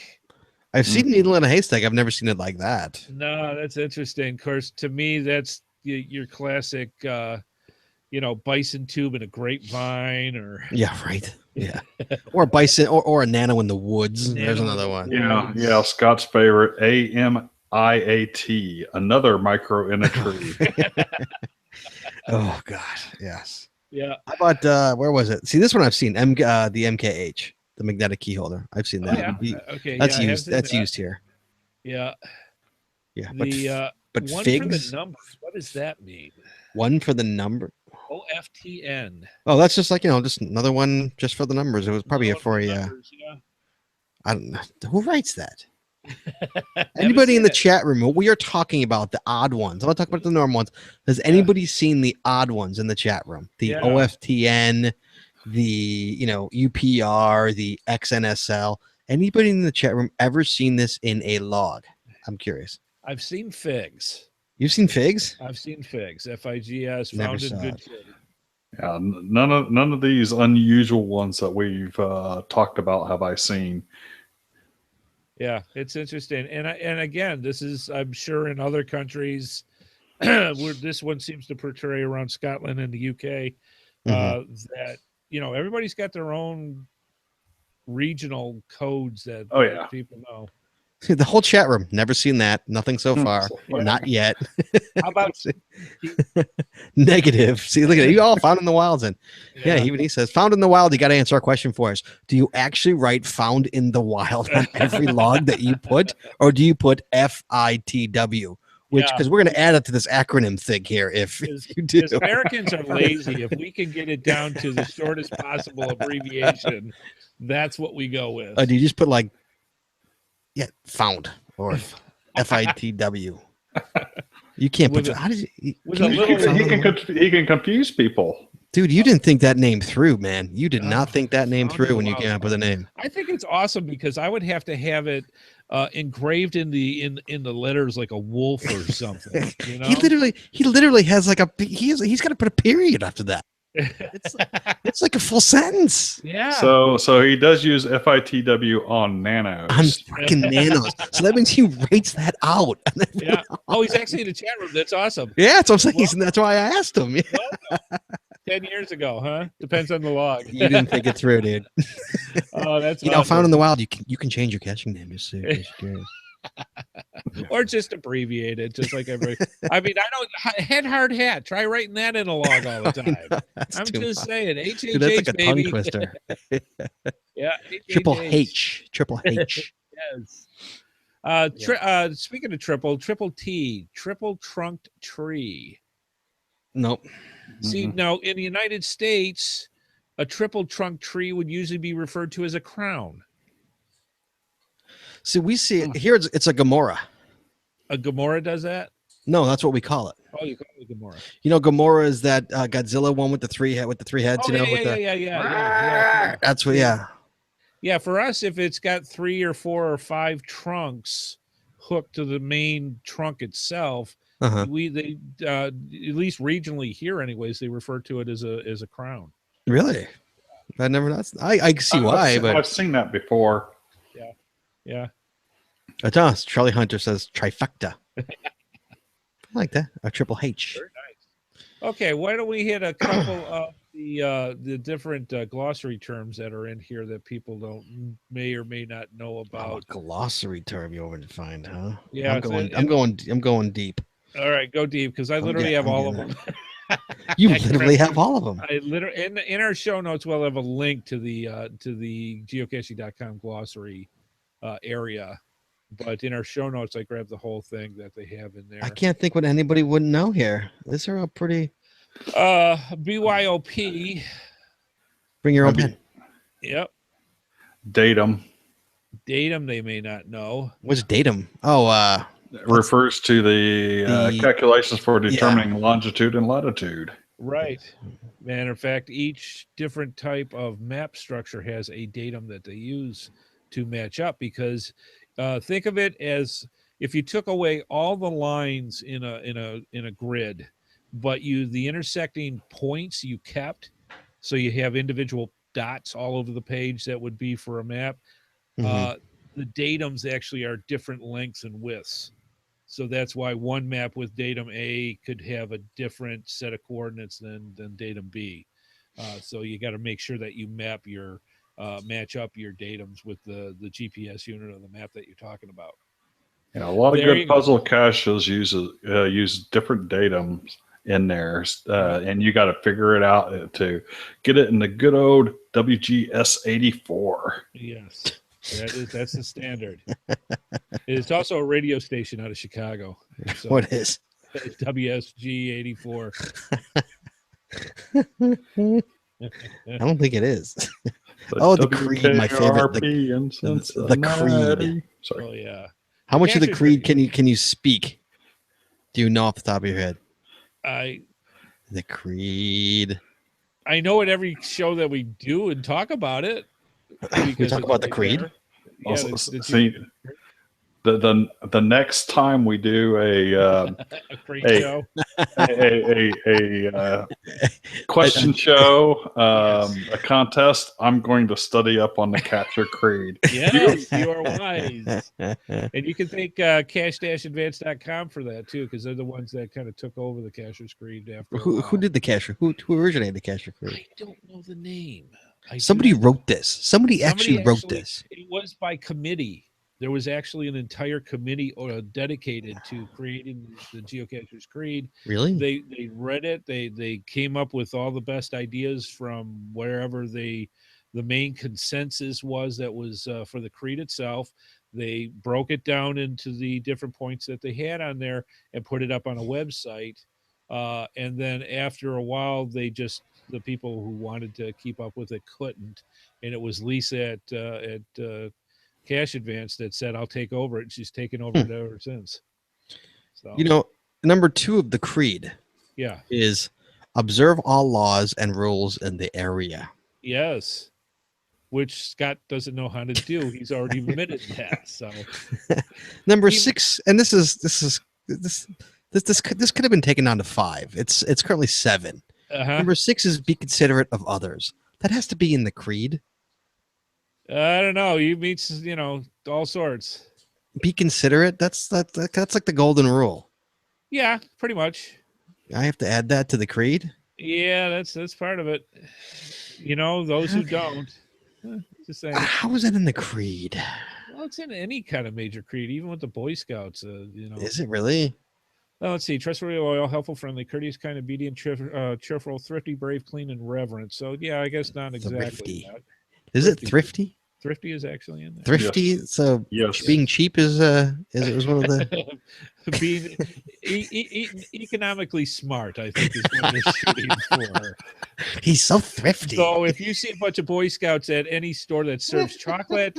I've seen needle in a haystack. I've never seen it like that. No, that's interesting. Of course, to me, that's your classic, bison tube in a grapevine, or right. Yeah, or bison, or a nano in the woods. There's another one. Yeah. Scott's favorite, AMIAT, another micro in a tree. Oh God, yes. Yeah. How about where was it? See, this one I've seen. The MKH, the magnetic key holder. I've seen that. Okay, that's used. That's used here. Yeah. Yeah. But one figs. For the numbers. What does that mean? One for the number. OFTN. Oh, that's just like just another one just for the numbers. It was probably for a. I don't know who writes that. Anybody in the chat room? We are talking about the odd ones. I'm not talking about the normal ones. Has anybody seen the odd ones in the chat room? The OFTN, the UPR, the XNSL. Anybody in the chat room ever seen this in a log? I'm curious. I've seen figs. You've seen figs? I've seen figs. FIGS, found in good shape. Yeah, none of these unusual ones that we've talked about have I seen. Yeah, it's interesting. And again, this is, I'm sure, in other countries where this one seems to portray around Scotland and the UK, that, you know, everybody's got their own regional codes that people know. The whole chat room, never seen that. Nothing so far. Yeah. Not yet. How about negative? See, look at it. You all found in the wilds. And yeah, even he says, found in the wild. You got to answer our question for us. Do you actually write found in the wild on every log that you put? Or do you put FITW? Which, because we're going to add it to this acronym thing here. If you do, Americans are lazy. If we can get it down to the shortest possible abbreviation, that's what we go with. Do you just put like, found or FITW? You can't put. How did you? He can confuse people. Dude, you didn't think that name through, man. You did not think that name through when you came up with a name. I think it's awesome because I would have to have it engraved in the letters like a wolf or something. You know? He literally has like he's got to put a period after that. It's like a full sentence. Yeah. So he does use FITW on nanos. On freaking nanos. So that means he rates that out. Yeah. Oh, he's actually in the chat room. That's awesome. Yeah, that's what I'm saying. That's why I asked him. Yeah. 10 years ago, huh? Depends on the log. You didn't think it through, dude. Oh, that's awesome. Found in the wild. You can change your caching name. Just so curious. Or just abbreviate it, just like everybody. I mean, I don't Headhardhat. Try writing that in a log all the time. I'm just saying, HHH, dude, that's like a baby. tongue twister. Yeah, Triple H. Yes. Speaking of triple T, triple trunked tree. Nope. See, now in the United States, a triple trunk tree would usually be referred to as a crown. See, we see it here. It's a Gamora. A Gamora does that? No, that's what we call it. Oh, you call it Gamora. You know, Gamora is that Godzilla one with the three heads. Oh, you know, yeah. That's what. Yeah. Yeah, for us, if it's got 3 or 4 or 5 trunks hooked to the main trunk itself, they at least regionally here, anyways, they refer to it as a crown. Really? I never. I see why, but I've seen that before. Yeah. It does. Charlie Hunter says trifecta. I like that. A triple H. Very nice. Okay, why don't we hit a couple of the different glossary terms that are in here that people may or may not know about. Glossary term you want to find, huh? Yeah, I'm going deep. All right, go deep because I literally have all of them. You literally have all of them. I literally in our show notes we'll have a link to the geocaching.com glossary area, but in our show notes I grabbed the whole thing that they have in there. I can't think what anybody wouldn't know here. These are all pretty. BYOP. Bring your own pen. Yep. Datum they may not know. What's datum? Oh, it refers to the calculations for determining longitude and latitude. Right. Matter of fact, each different type of map structure has a datum that they use to match up, because think of it as if you took away all the lines in a grid, but the intersecting points you kept, so you have individual dots all over the page that would be for a map. The datums actually are different lengths and widths. So that's why one map with datum A could have a different set of coordinates than datum B. So you got to make sure that you map your match up your datums with the GPS unit of the map that you're talking about. Yeah, a lot of good puzzle caches use different datums in there, and you got to figure it out to get it in the good old WGS 84. Yes. That's the standard. It's also a radio station out of Chicago. So what is WSG 84? I don't think it is. The Creed, my favorite. The Creed. Sorry. Oh yeah. How much of the Creed can you speak? Do you know off the top of your head? The Creed. I know at every show that we do and talk about it. We talk about the Creed. Also, the the next time we do a great show, a question show, a contest, I'm going to study up on the Catcher Creed. Yes, you are wise. And you can thank cache-advance.com for that too, because they're the ones that kind of took over the Cacher's Creed after. Who did the Cacher? Who originated the Cacher Creed? I don't know the name. Somebody wrote this. Somebody actually wrote this. It was by committee. There was actually an entire committee dedicated to creating the Geocachers Creed. Really? They read it. They came up with all the best ideas from wherever the main consensus was for the Creed itself. They broke it down into the different points that they had on there and put it up on a website. And then after a while, the people who wanted to keep up with it couldn't. And it was Lisa at Cache Advance that said, I'll take over it. And she's taken over it ever since. So, number 2 of the Creed is observe all laws and rules in the area. Yes. Which Scott doesn't know how to do. He's already admitted that. So number 6, and this could have been taken down to 5. It's currently 7. Number 6 is be considerate of others. That has to be in the Creed. I don't know. You meet, all sorts. Be considerate. That's like the golden rule. Yeah, pretty much. I have to add that to the Creed. Yeah, that's part of it. Those who don't. Just saying. How is that in the Creed? Well, it's in any kind of major creed, even with the Boy Scouts. Is it really? Well, let's see. Trustworthy, loyal, helpful, friendly, courteous, kind, obedient, cheerful, thrifty, brave, clean, and reverent. So, yeah, I guess not exactly. Thrifty. Is it thrifty? Thrifty is actually in there. Thrifty. Yes. So being cheap is one of the being economically smart, I think, is what they're shooting for. He's so thrifty. So if you see a bunch of Boy Scouts at any store that serves chocolate,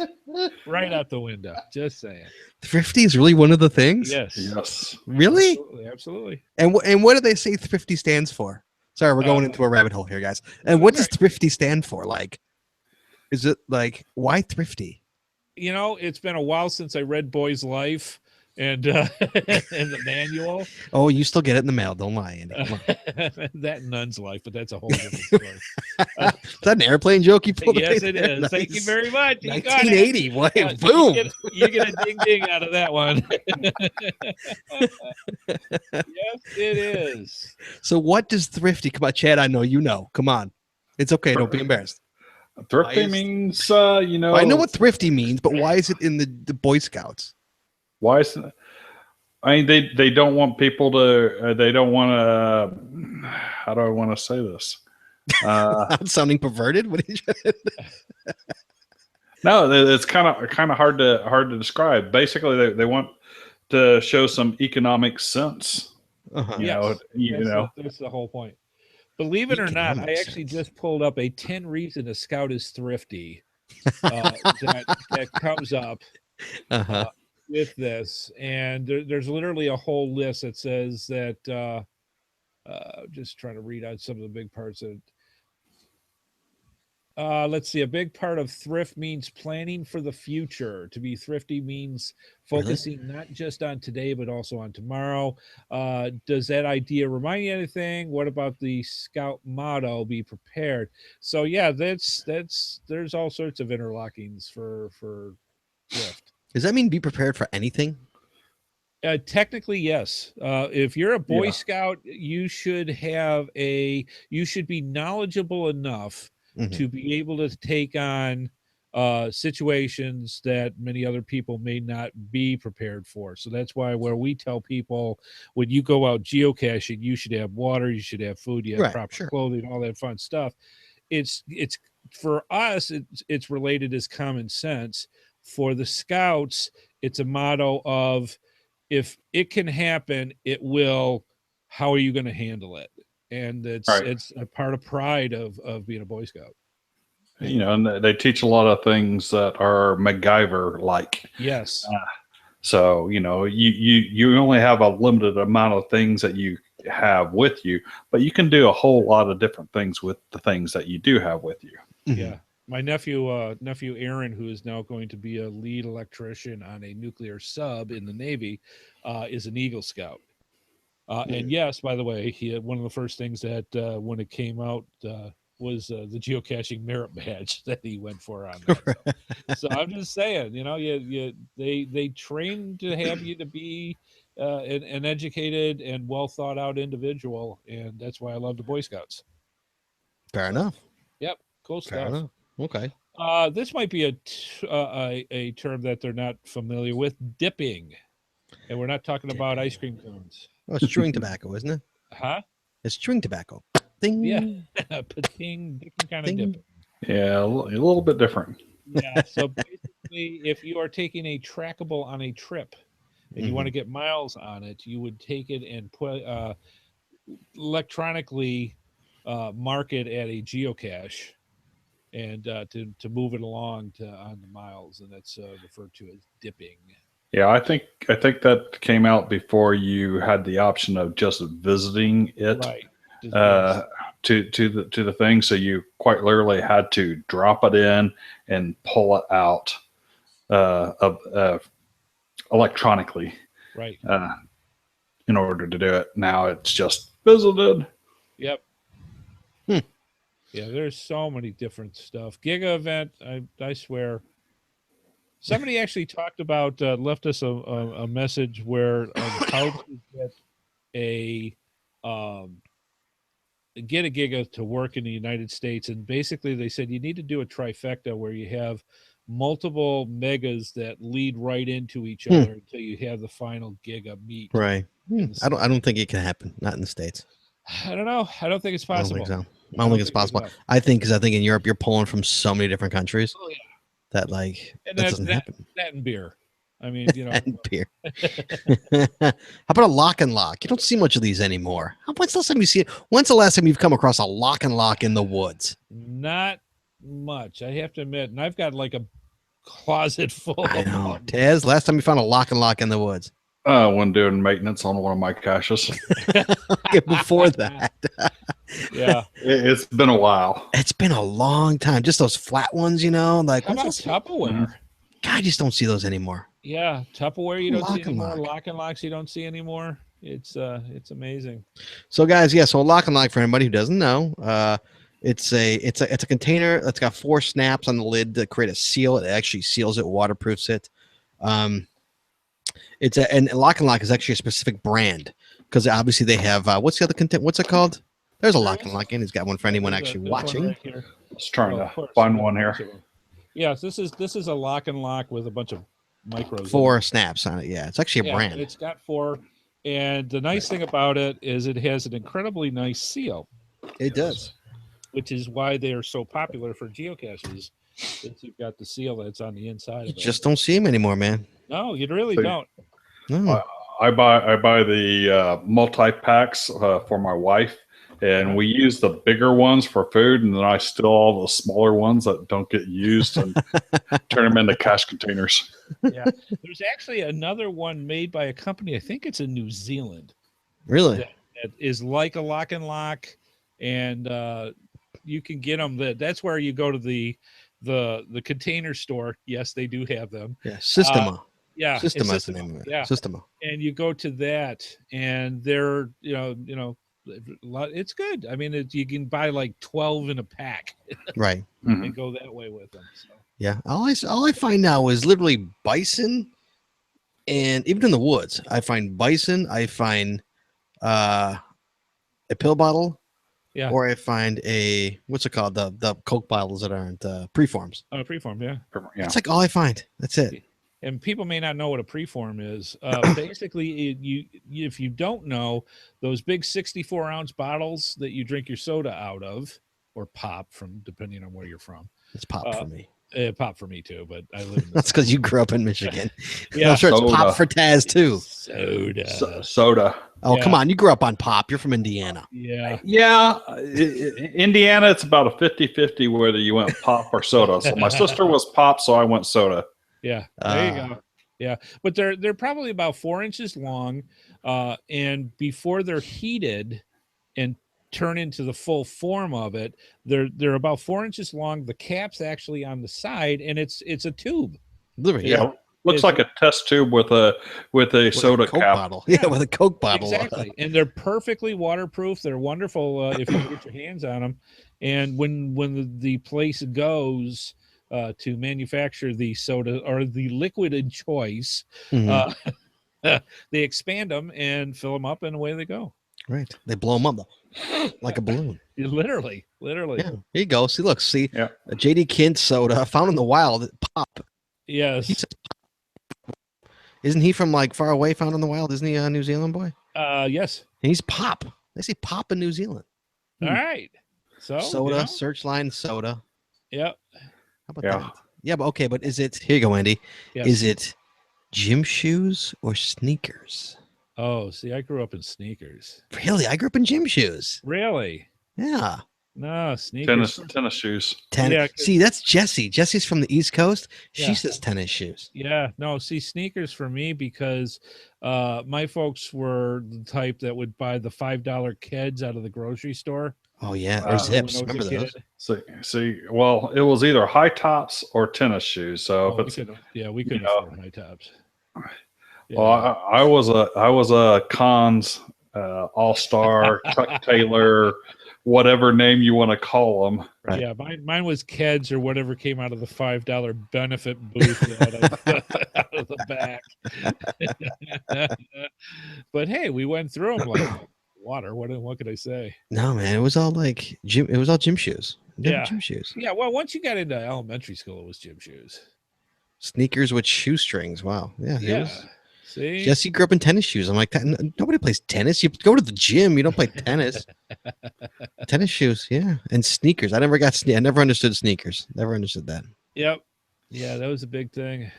right out the window. Just saying. Thrifty is really one of the things. Yes. Really? Absolutely. And what do they say thrifty stands for? Sorry, we're going into a rabbit hole here, guys. And what does thrifty stand for? Like, is it like, why thrifty? It's been a while since I read Boy's Life and the manual. Oh, you still get it in the mail. Don't lie, Andy. That Nun's Life, but that's a whole different story. Is that an airplane joke you pulled? Yes, it is. Nice. Thank you very much. 1980. What? Boom. You get a ding out of that one. Yes, it is. So what does thrifty? Come on, Chad. I know you know. Come on. It's okay. Don't be embarrassed. Thrifty means, I know what thrifty means, but why is it in the Boy Scouts? Why is it? I mean, they don't want people to. They don't want to. How do I want to say this? Not sounding perverted. What did you? No, it's kind of hard to describe. Basically, they want to show some economic sense. That's the whole point. Believe it or not, I actually just pulled up a 10 reason a scout is thrifty that comes up with this. And there's literally a whole list that says that, just trying to read out some of the big parts of it. Let's see. A big part of thrift means planning for the future. To be thrifty means focusing not just on today, but also on tomorrow. Does that idea remind you of anything? What about the Scout motto, be prepared? So yeah, there's all sorts of interlockings for thrift. Does that mean be prepared for anything? Technically, yes. If you're a Boy Scout, you should be knowledgeable enough to be able to take on situations that many other people may not be prepared for. So that's why where we tell people when you go out geocaching, you should have water, you should have food, you have proper clothing, all that fun stuff. It's for us, it's related as common sense. For the Scouts, it's a motto of if it can happen, it will. How are you going to handle it? And it's a part of pride of being a Boy Scout. And they teach a lot of things that are MacGyver-like. Yes. So, you only have a limited amount of things that you have with you, but you can do a whole lot of different things with the things that you do have with you. Yeah. My nephew Aaron, who is now going to be a lead electrician on a nuclear sub in the Navy, is an Eagle Scout. And yes, by the way, he had one of the first things that when it came out was the geocaching merit badge that he went for on that. So I'm just saying, they train to have you to be an educated and well thought out individual, and that's why I love the Boy Scouts. Fair enough. Yep, cool Fair stuff. enough. Okay. This might be a term that they're not familiar with, dipping, and we're not talking about ice cream cones. Oh, it's chewing tobacco, isn't it? Huh? It's chewing tobacco. Ding. Yeah, pating, different kind of dipping. Yeah, a little bit different. Yeah, so basically, if you are taking a trackable on a trip and you want to get miles on it, you would take it and put electronically mark it at a geocache and to move it along on the miles, and that's referred to as dipping. Yeah, I think that came out before you had the option of just visiting it. Right. To the thing, so you quite literally had to drop it in and pull it out electronically, right, in order to do it. Now it's just visited. Yep. Yeah, there's so many different stuff. Giga event, I swear. Somebody actually talked about, left us a message where how to get a Giga to work in the United States. And basically they said you need to do a trifecta where you have multiple megas that lead right into each other until you have the final Giga meet. Right. I don't think it can happen. Not in the States. I don't know. I don't think it's possible. I don't think it's possible. I think in Europe you're pulling from so many different countries. Oh, yeah. That doesn't happen. That and beer. I mean, and beer. How about a lock and lock? You don't see much of these anymore. When's the last time you see it? When's the last time you've come across a lock and lock in the woods? Not much, I have to admit. And I've got like a closet full. I know. Tez, last time you found a lock and lock in the woods? When doing maintenance on one of my caches. Before that. Yeah. It's been a while. It's been a long time. Just those flat ones, like. How about Tupperware? God, I just don't see those anymore. Yeah, Tupperware you don't see anymore. Lock and locks you don't see anymore. It's amazing. So guys, so a lock and lock, for anybody who doesn't know, it's a container that's got 4 snaps on the lid to create a seal. It actually seals it, waterproofs it. And lock and lock is actually a specific brand because obviously they have what's the other content? What's it called? There's a lock and lock in. He's got one for anyone actually watching. Right here. Just trying to find one here. Yes, this is a lock and lock with a bunch of micros. 4 snaps on it. Yeah, it's actually a brand. It's got 4, and the nice thing about it is it has an incredibly nice seal. It does, which is why they are so popular for geocaches. Since you've got the seal that's on the inside of it. Just don't see them anymore, man. No, you really don't. No. I buy the multi-packs for my wife, and we use the bigger ones for food, and then I steal all the smaller ones that don't get used and turn them into cash containers. Yeah, there's actually another one made by a company. I think it's in New Zealand. Really? That is like a lock and lock, and you can get them. That's where you go to the container store. Yes, they do have them. Yeah, Systema. Systema is the name of it. Yeah, Systema. And you go to that, and they're it's good. I mean, you can buy like 12 in a pack, right? And go that way with them. So. Yeah, all I find now is literally bison, and even in the woods, I find bison. I find a pill bottle. Yeah. Or I find what's it called? The Coke bottles that aren't preforms. Oh, preform, yeah. That's like all I find. That's it. And people may not know what a preform is. Basically, if you don't know, those big 64-ounce bottles that you drink your soda out of, or pop, depending on where you're from. It's pop for me. Pop for me too, but I live in That's because you grew up in Michigan. Yeah, I'm sure it's pop for Taz too. Soda. Oh, come on. You grew up on pop. You're from Indiana. Yeah. Yeah. Indiana, it's about a 50-50 whether you went pop or soda. So my sister was pop, so I went soda. Yeah. There you go. Yeah. But they're probably about 4 inches long. And before they're heated and turn into the full form of it. They're about 4 inches long. The cap's actually on the side, and it's a tube. Literally, Yeah. Looks like a test tube with a soda Coke cap bottle. Yeah, with a Coke bottle. Exactly. And they're perfectly waterproof. They're wonderful if you get your hands on them. And when the place goes to manufacture the soda or the liquid in choice, they expand them and fill them up, and away they go. Right. They blow them up like a balloon. Literally. Yeah. Here you go. See, look. See, a JD Kint soda found in the wild. Pop. Yes. Isn't he from like far away, found in the wild? Isn't he a New Zealand boy? Yes. And he's Pop. They say Pop in New Zealand. All right. So soda, Searchline soda. Yep. How about that? Yeah, but okay, but is it, here you go, Andy. Yes. Is it gym shoes or sneakers? Oh, see, I grew up in sneakers. Really? I grew up in gym shoes. Really? Yeah. No, sneakers. Tennis shoes. See, that's Jessie. Jessie's from the East Coast. She Yeah. says tennis shoes. Yeah, no, see, sneakers for me because my folks were the type that would buy the $5 Keds out of the grocery store. Oh yeah, or Zips. when I was Remember a those? kid. See, well, it was either high tops or tennis shoes. So if it's we couldn't afford high tops. Yeah. Well, I was a Cons all-star Chuck Taylor, whatever name you want to call them. Right. Yeah, mine was Keds or whatever came out of the $5 benefit booth out of the back. But hey, we went through them like water. What could I say? No, man, it was all like gym. It was all gym shoes. Yeah. Gym shoes. Yeah, well, once you got into elementary school, it was gym shoes. Sneakers with shoestrings. Wow. Yeah. Yeah. See? Jesse grew up in tennis shoes. I'm like, nobody plays tennis. You go to the gym. You don't play tennis. Tennis shoes, yeah, and sneakers. I never understood sneakers. Never understood that. Yep. Yeah, that was a big thing.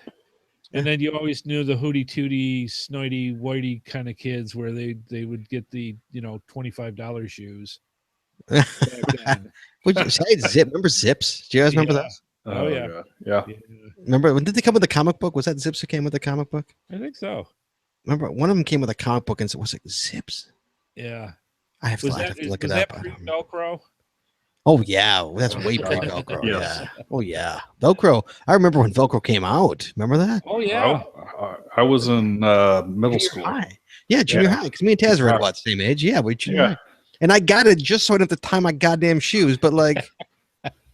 And then you always knew the hootie tootie, snoity, whitey kind of kids where they would get the $25 shoes. Back then. Zip? Remember Zips? Do you guys remember those? Oh yeah. God. Yeah. Remember when did they come with the comic book? Was that Zips who came with the comic book? I think so. Remember one of them came with a comic book and was it Zips? Yeah. I have to look it up. Was that pre-Velcro? Oh yeah, that's way pre-Velcro. Yes. Yeah. Oh yeah, Velcro. I remember when Velcro came out. Remember that? Oh yeah. I was in middle school. High. Yeah, junior high. Because me and Taz were about the same age. Yeah, we junior high. And I got it just so I didn't have to tie my goddamn shoes. But like,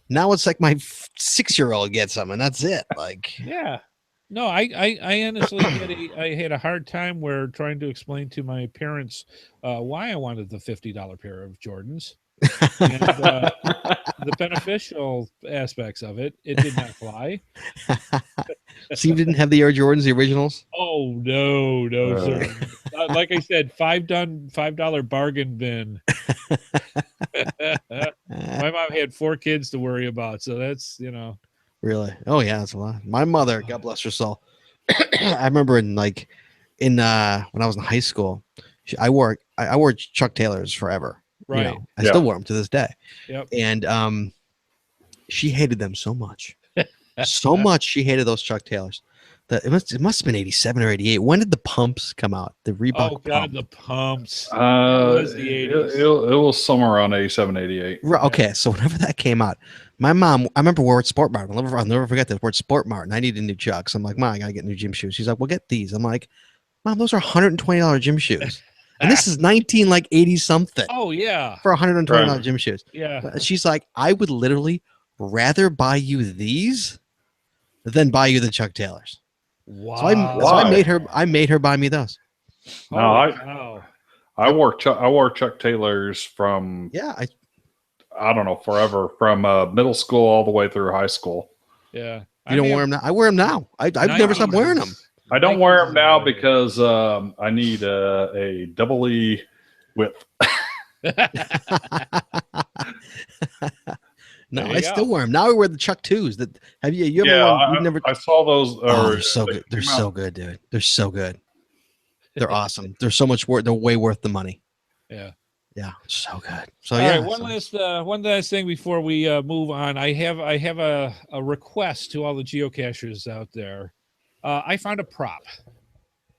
now it's like my 6-year-old gets them, and that's it. Like, yeah. No, I honestly had a hard time where trying to explain to my parents why I wanted the $50 pair of Jordans. And the beneficial aspects of it did not fly. So you didn't have the Air Jordans, the originals? Oh no, sir. Like I said, $5 bargain bin. My mom had 4 kids to worry about, so that's Really? Oh yeah, that's a lot. My mother, God bless her soul. I remember when I was in high school, I wore Chuck Taylors forever. Right. I still wear them to this day. Yep. And she hated them so much. So much she hated those Chuck Taylors. That it must have been 87 or 88. When did the pumps come out? The Reebok. Oh God, the pumps. It was the 80s. It was somewhere around 87, 88. Okay, so whenever that came out, my mom, I remember we're at Sport Mart. I'll never forget this. We're at Sport Mart, and I needed new Chucks. I'm like, Mom, I gotta get new gym shoes. She's like, well, get these. I'm like, Mom, those are $120 gym shoes. And this is 80 something. Oh yeah. For $120 gym shoes. Yeah. She's like, I would literally rather buy you these than buy you the Chuck Taylors. Wow. So I made her buy me those. No, I wore Chuck Taylors from I don't know, forever, from middle school all the way through high school. Yeah. You don't wear them now? I wear them now. I've never stopped wearing them. I don't wear them now because I need a double E width. No, I still wear them. Now I wear the Chuck 2s. That have you ever never I saw those. They're so good. They're so good, dude. They're so good. They're awesome. They're so much worth. They're way worth the money. Yeah. Yeah, so good. So All right, one last thing before we move on. I have a request to all the geocachers out there. I found a prop,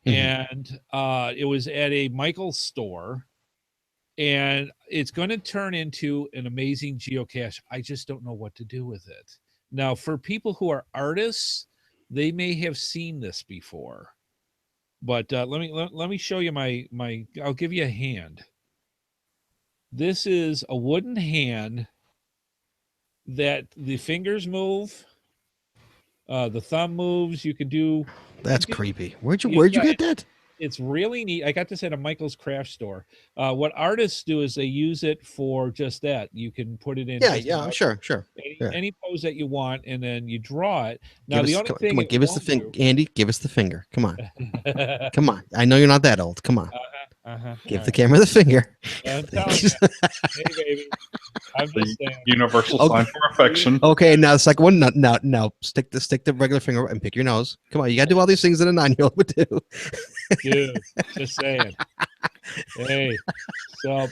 and it was at a Michael's store, and it's going to turn into an amazing geocache. I just don't know what to do with it. Now, for people who are artists, they may have seen this before, but let me show you my. I'll give you a hand. This is a wooden hand that the fingers move, the thumb moves. You can do. That's creepy. Where'd you get that? It's really neat. I got this at a Michael's craft store. What artists do is they use it for just that. You can put it in. Yeah, sure. Any pose that you want, and then you draw it. Now, the only thing. Come on, give us the finger, Andy. Give us the finger. Come on, come on. I know you're not that old. Come on. Give the camera the finger. I'm telling you. Hey, baby. I'm just saying. Universal sign for affection. Okay, now the second one. No. Stick the regular finger and pick your nose. Come on, you gotta do all these things that a 9-year-old would do. Dude, just saying. Hey, so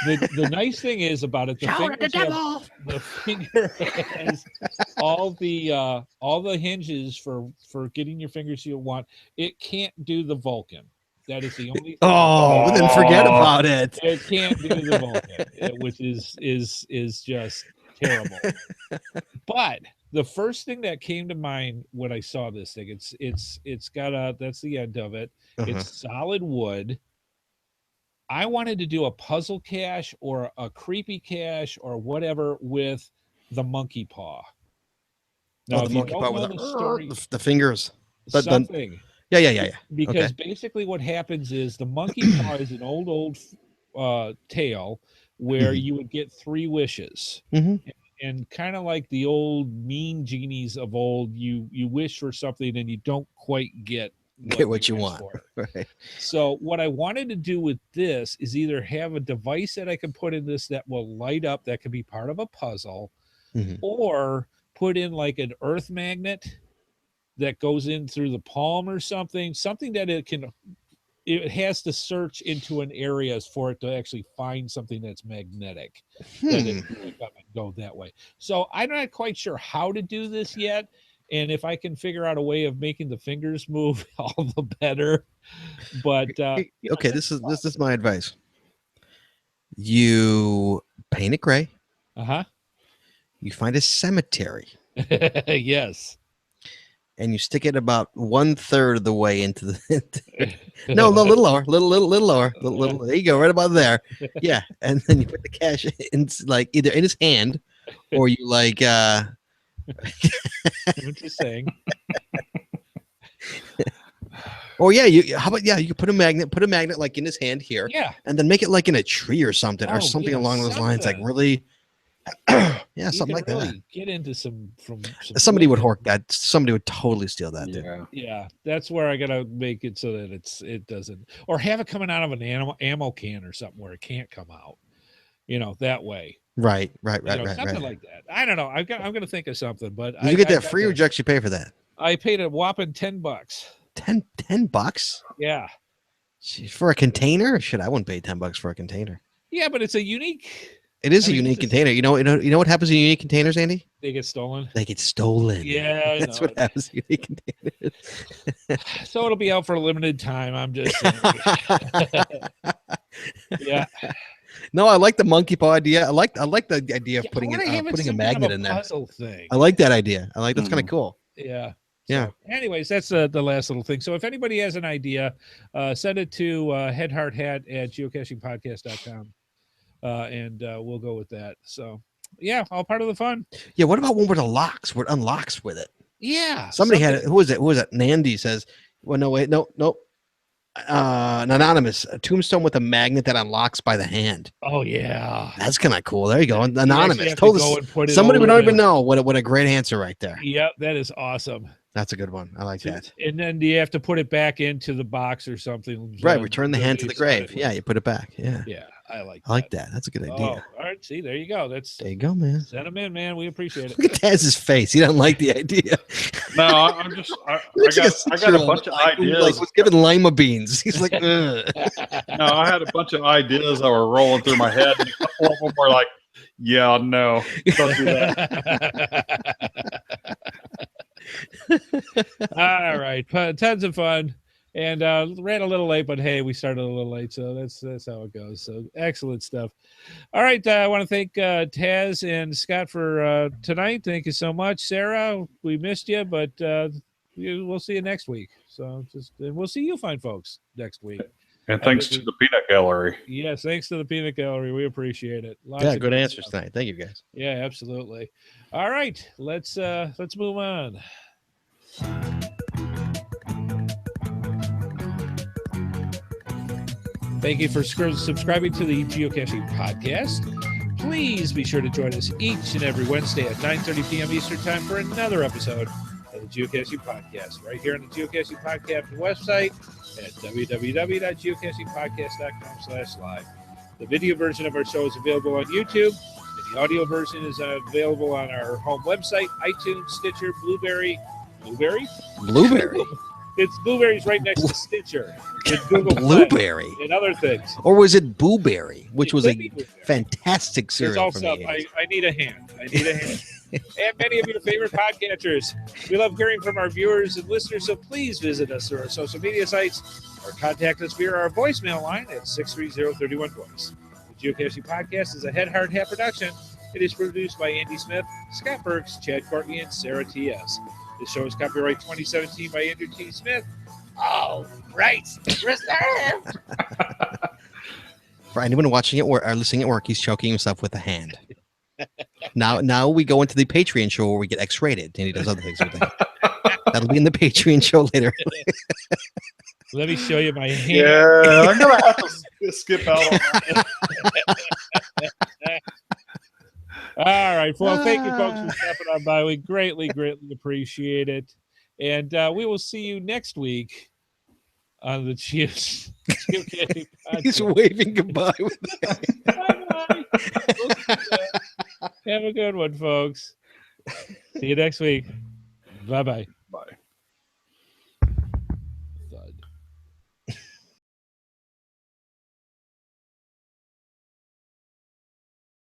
the nice thing is about it, the finger has all the hinges for getting your fingers you want. It can't do the Vulcan. That is the only thing. Oh, then forget about it. It can't do the Vulcan, which is just terrible. But the first thing that came to mind when I saw this thing, it's got that's the end of it. It's solid wood. I wanted to do a puzzle cache or a creepy cache or whatever with the monkey paw. Now, the monkey paw with the fingers. Something. Yeah. Because basically what happens is the monkey paw is an old tale where you would get 3 wishes. And kind of like the old mean genies of old, you wish for something and you don't quite get what you want. Right. So what I wanted to do with this is either have a device that I can put in this that will light up, that can be part of a puzzle, or put in like an earth magnet that goes in through the palm or something that it has to search into an area for it to actually find something that's magnetic. That it can go that way. So I'm not quite sure how to do this yet. And if I can figure out a way of making the fingers move, all the better. But okay, this is my advice. You paint it gray. You find a cemetery. Yes. And you stick it about 1/3 of the way into the no, a little lower, little lower, little. There you go, right about there. Yeah, and then you put the cash in, like either in his hand, or you like. What you're saying? Or how about you could put a magnet like in his hand here, and then make it like in a tree or something, along those lines, like really. Something like really that. Get into some somebody would hork that. Somebody would totally steal that. Yeah. That's where I gotta make it so that it doesn't, or have it coming out of an ammo can or something where it can't come out. That way. Right. Something like that. I don't know. I'm gonna think of something. But did you get that free, or did you actually pay for that? I paid a whopping $10. $10? Yeah. For a container? Shit, I wouldn't pay $10 for a container. Yeah, but it's a unique. It is a unique container. You know what happens in unique containers, Andy? They get stolen. Yeah, that's what happens in unique containers. So it'll be out for a limited time. I'm just saying. Yeah. No, I like the monkey paw idea. I like the idea of putting a magnet in there. Puzzle thing. I like that idea. That's kind of cool. Yeah. Yeah. So, anyways, that's the last little thing. So if anybody has an idea, send it to headhardhat@geocachingpodcast.com. And we'll go with that. So yeah, all part of the fun. Yeah, what about one where it unlocks with it? Yeah. Somebody had it. Who was it? Nandy says, well, no, wait, no. An anonymous, a tombstone with a magnet that unlocks by the hand. Oh yeah. That's kind of cool. There you go. Anonymous. Somebody would not even know. What a great answer right there. Yep. That is awesome. That's a good one. I like that. And then do you have to put it back into the box or something? Right. Return the hand to the grave. Yeah. You put it back. Yeah. Yeah. I like that. That's a good idea. All right. See, there you go. There you go, man. Send them in, man. We appreciate it. Look at Taz's face. He doesn't like the idea. No, I got a bunch of ideas. Like was given lima beans. He's like, ugh. No, I had a bunch of ideas that were rolling through my head, and a couple of them were like, yeah, no, don't do that. All right. Tons of fun. And ran a little late, but hey, we started a little late, so that's how it goes. So excellent stuff. All right, I want to thank Taz and Scott for tonight. Thank you so much, Sarah. We missed you, but we'll see you next week. So and we'll see you fine folks next week. And thanks to the Peanut Gallery. Yes, thanks to the Peanut Gallery. We appreciate it. Lots of good answers tonight. Thank you, guys. Yeah, absolutely. All right, let's move on. Thank you for subscribing to the Geocaching Podcast. Please be sure to join us each and every Wednesday at 9:30 p.m. Eastern Time for another episode of the Geocaching Podcast, right here on the Geocaching Podcast website at www.geocachingpodcast.com/live. The video version of our show is available on YouTube, and the audio version is available on our home website, iTunes, Stitcher, Blueberry. It's Blueberry's right next to Stitcher. It's Google Blueberry Play and other things. Or was it Booberry, which was a fantastic cereal from the 80s. I need a hand. And many of your favorite podcatchers. We love hearing from our viewers and listeners, so please visit us through our social media sites or contact us via our voicemail line at 630-3120. The Geocaching Podcast is a Headhardhat production. It is produced by Andy Smith, Scott Burks, Chad Courtney, and Sarah T.S. This show is copyright 2017 by Andrew T. Smith. All right. Reserved. For anyone watching it or listening at work, he's choking himself with a hand. Now we go into the Patreon show where we get X-rated, and he does other things with it. That'll be in the Patreon show later. Let me show you my hand. Yeah, I'm going to have to skip out on that. All right. Well, thank you, folks, for stopping on by. We greatly appreciate it. And we will see you next week on the Geocaching Podcast. He's waving goodbye. Bye-bye. Have a good one, folks. See you next week. Bye-bye. Bye. Thud.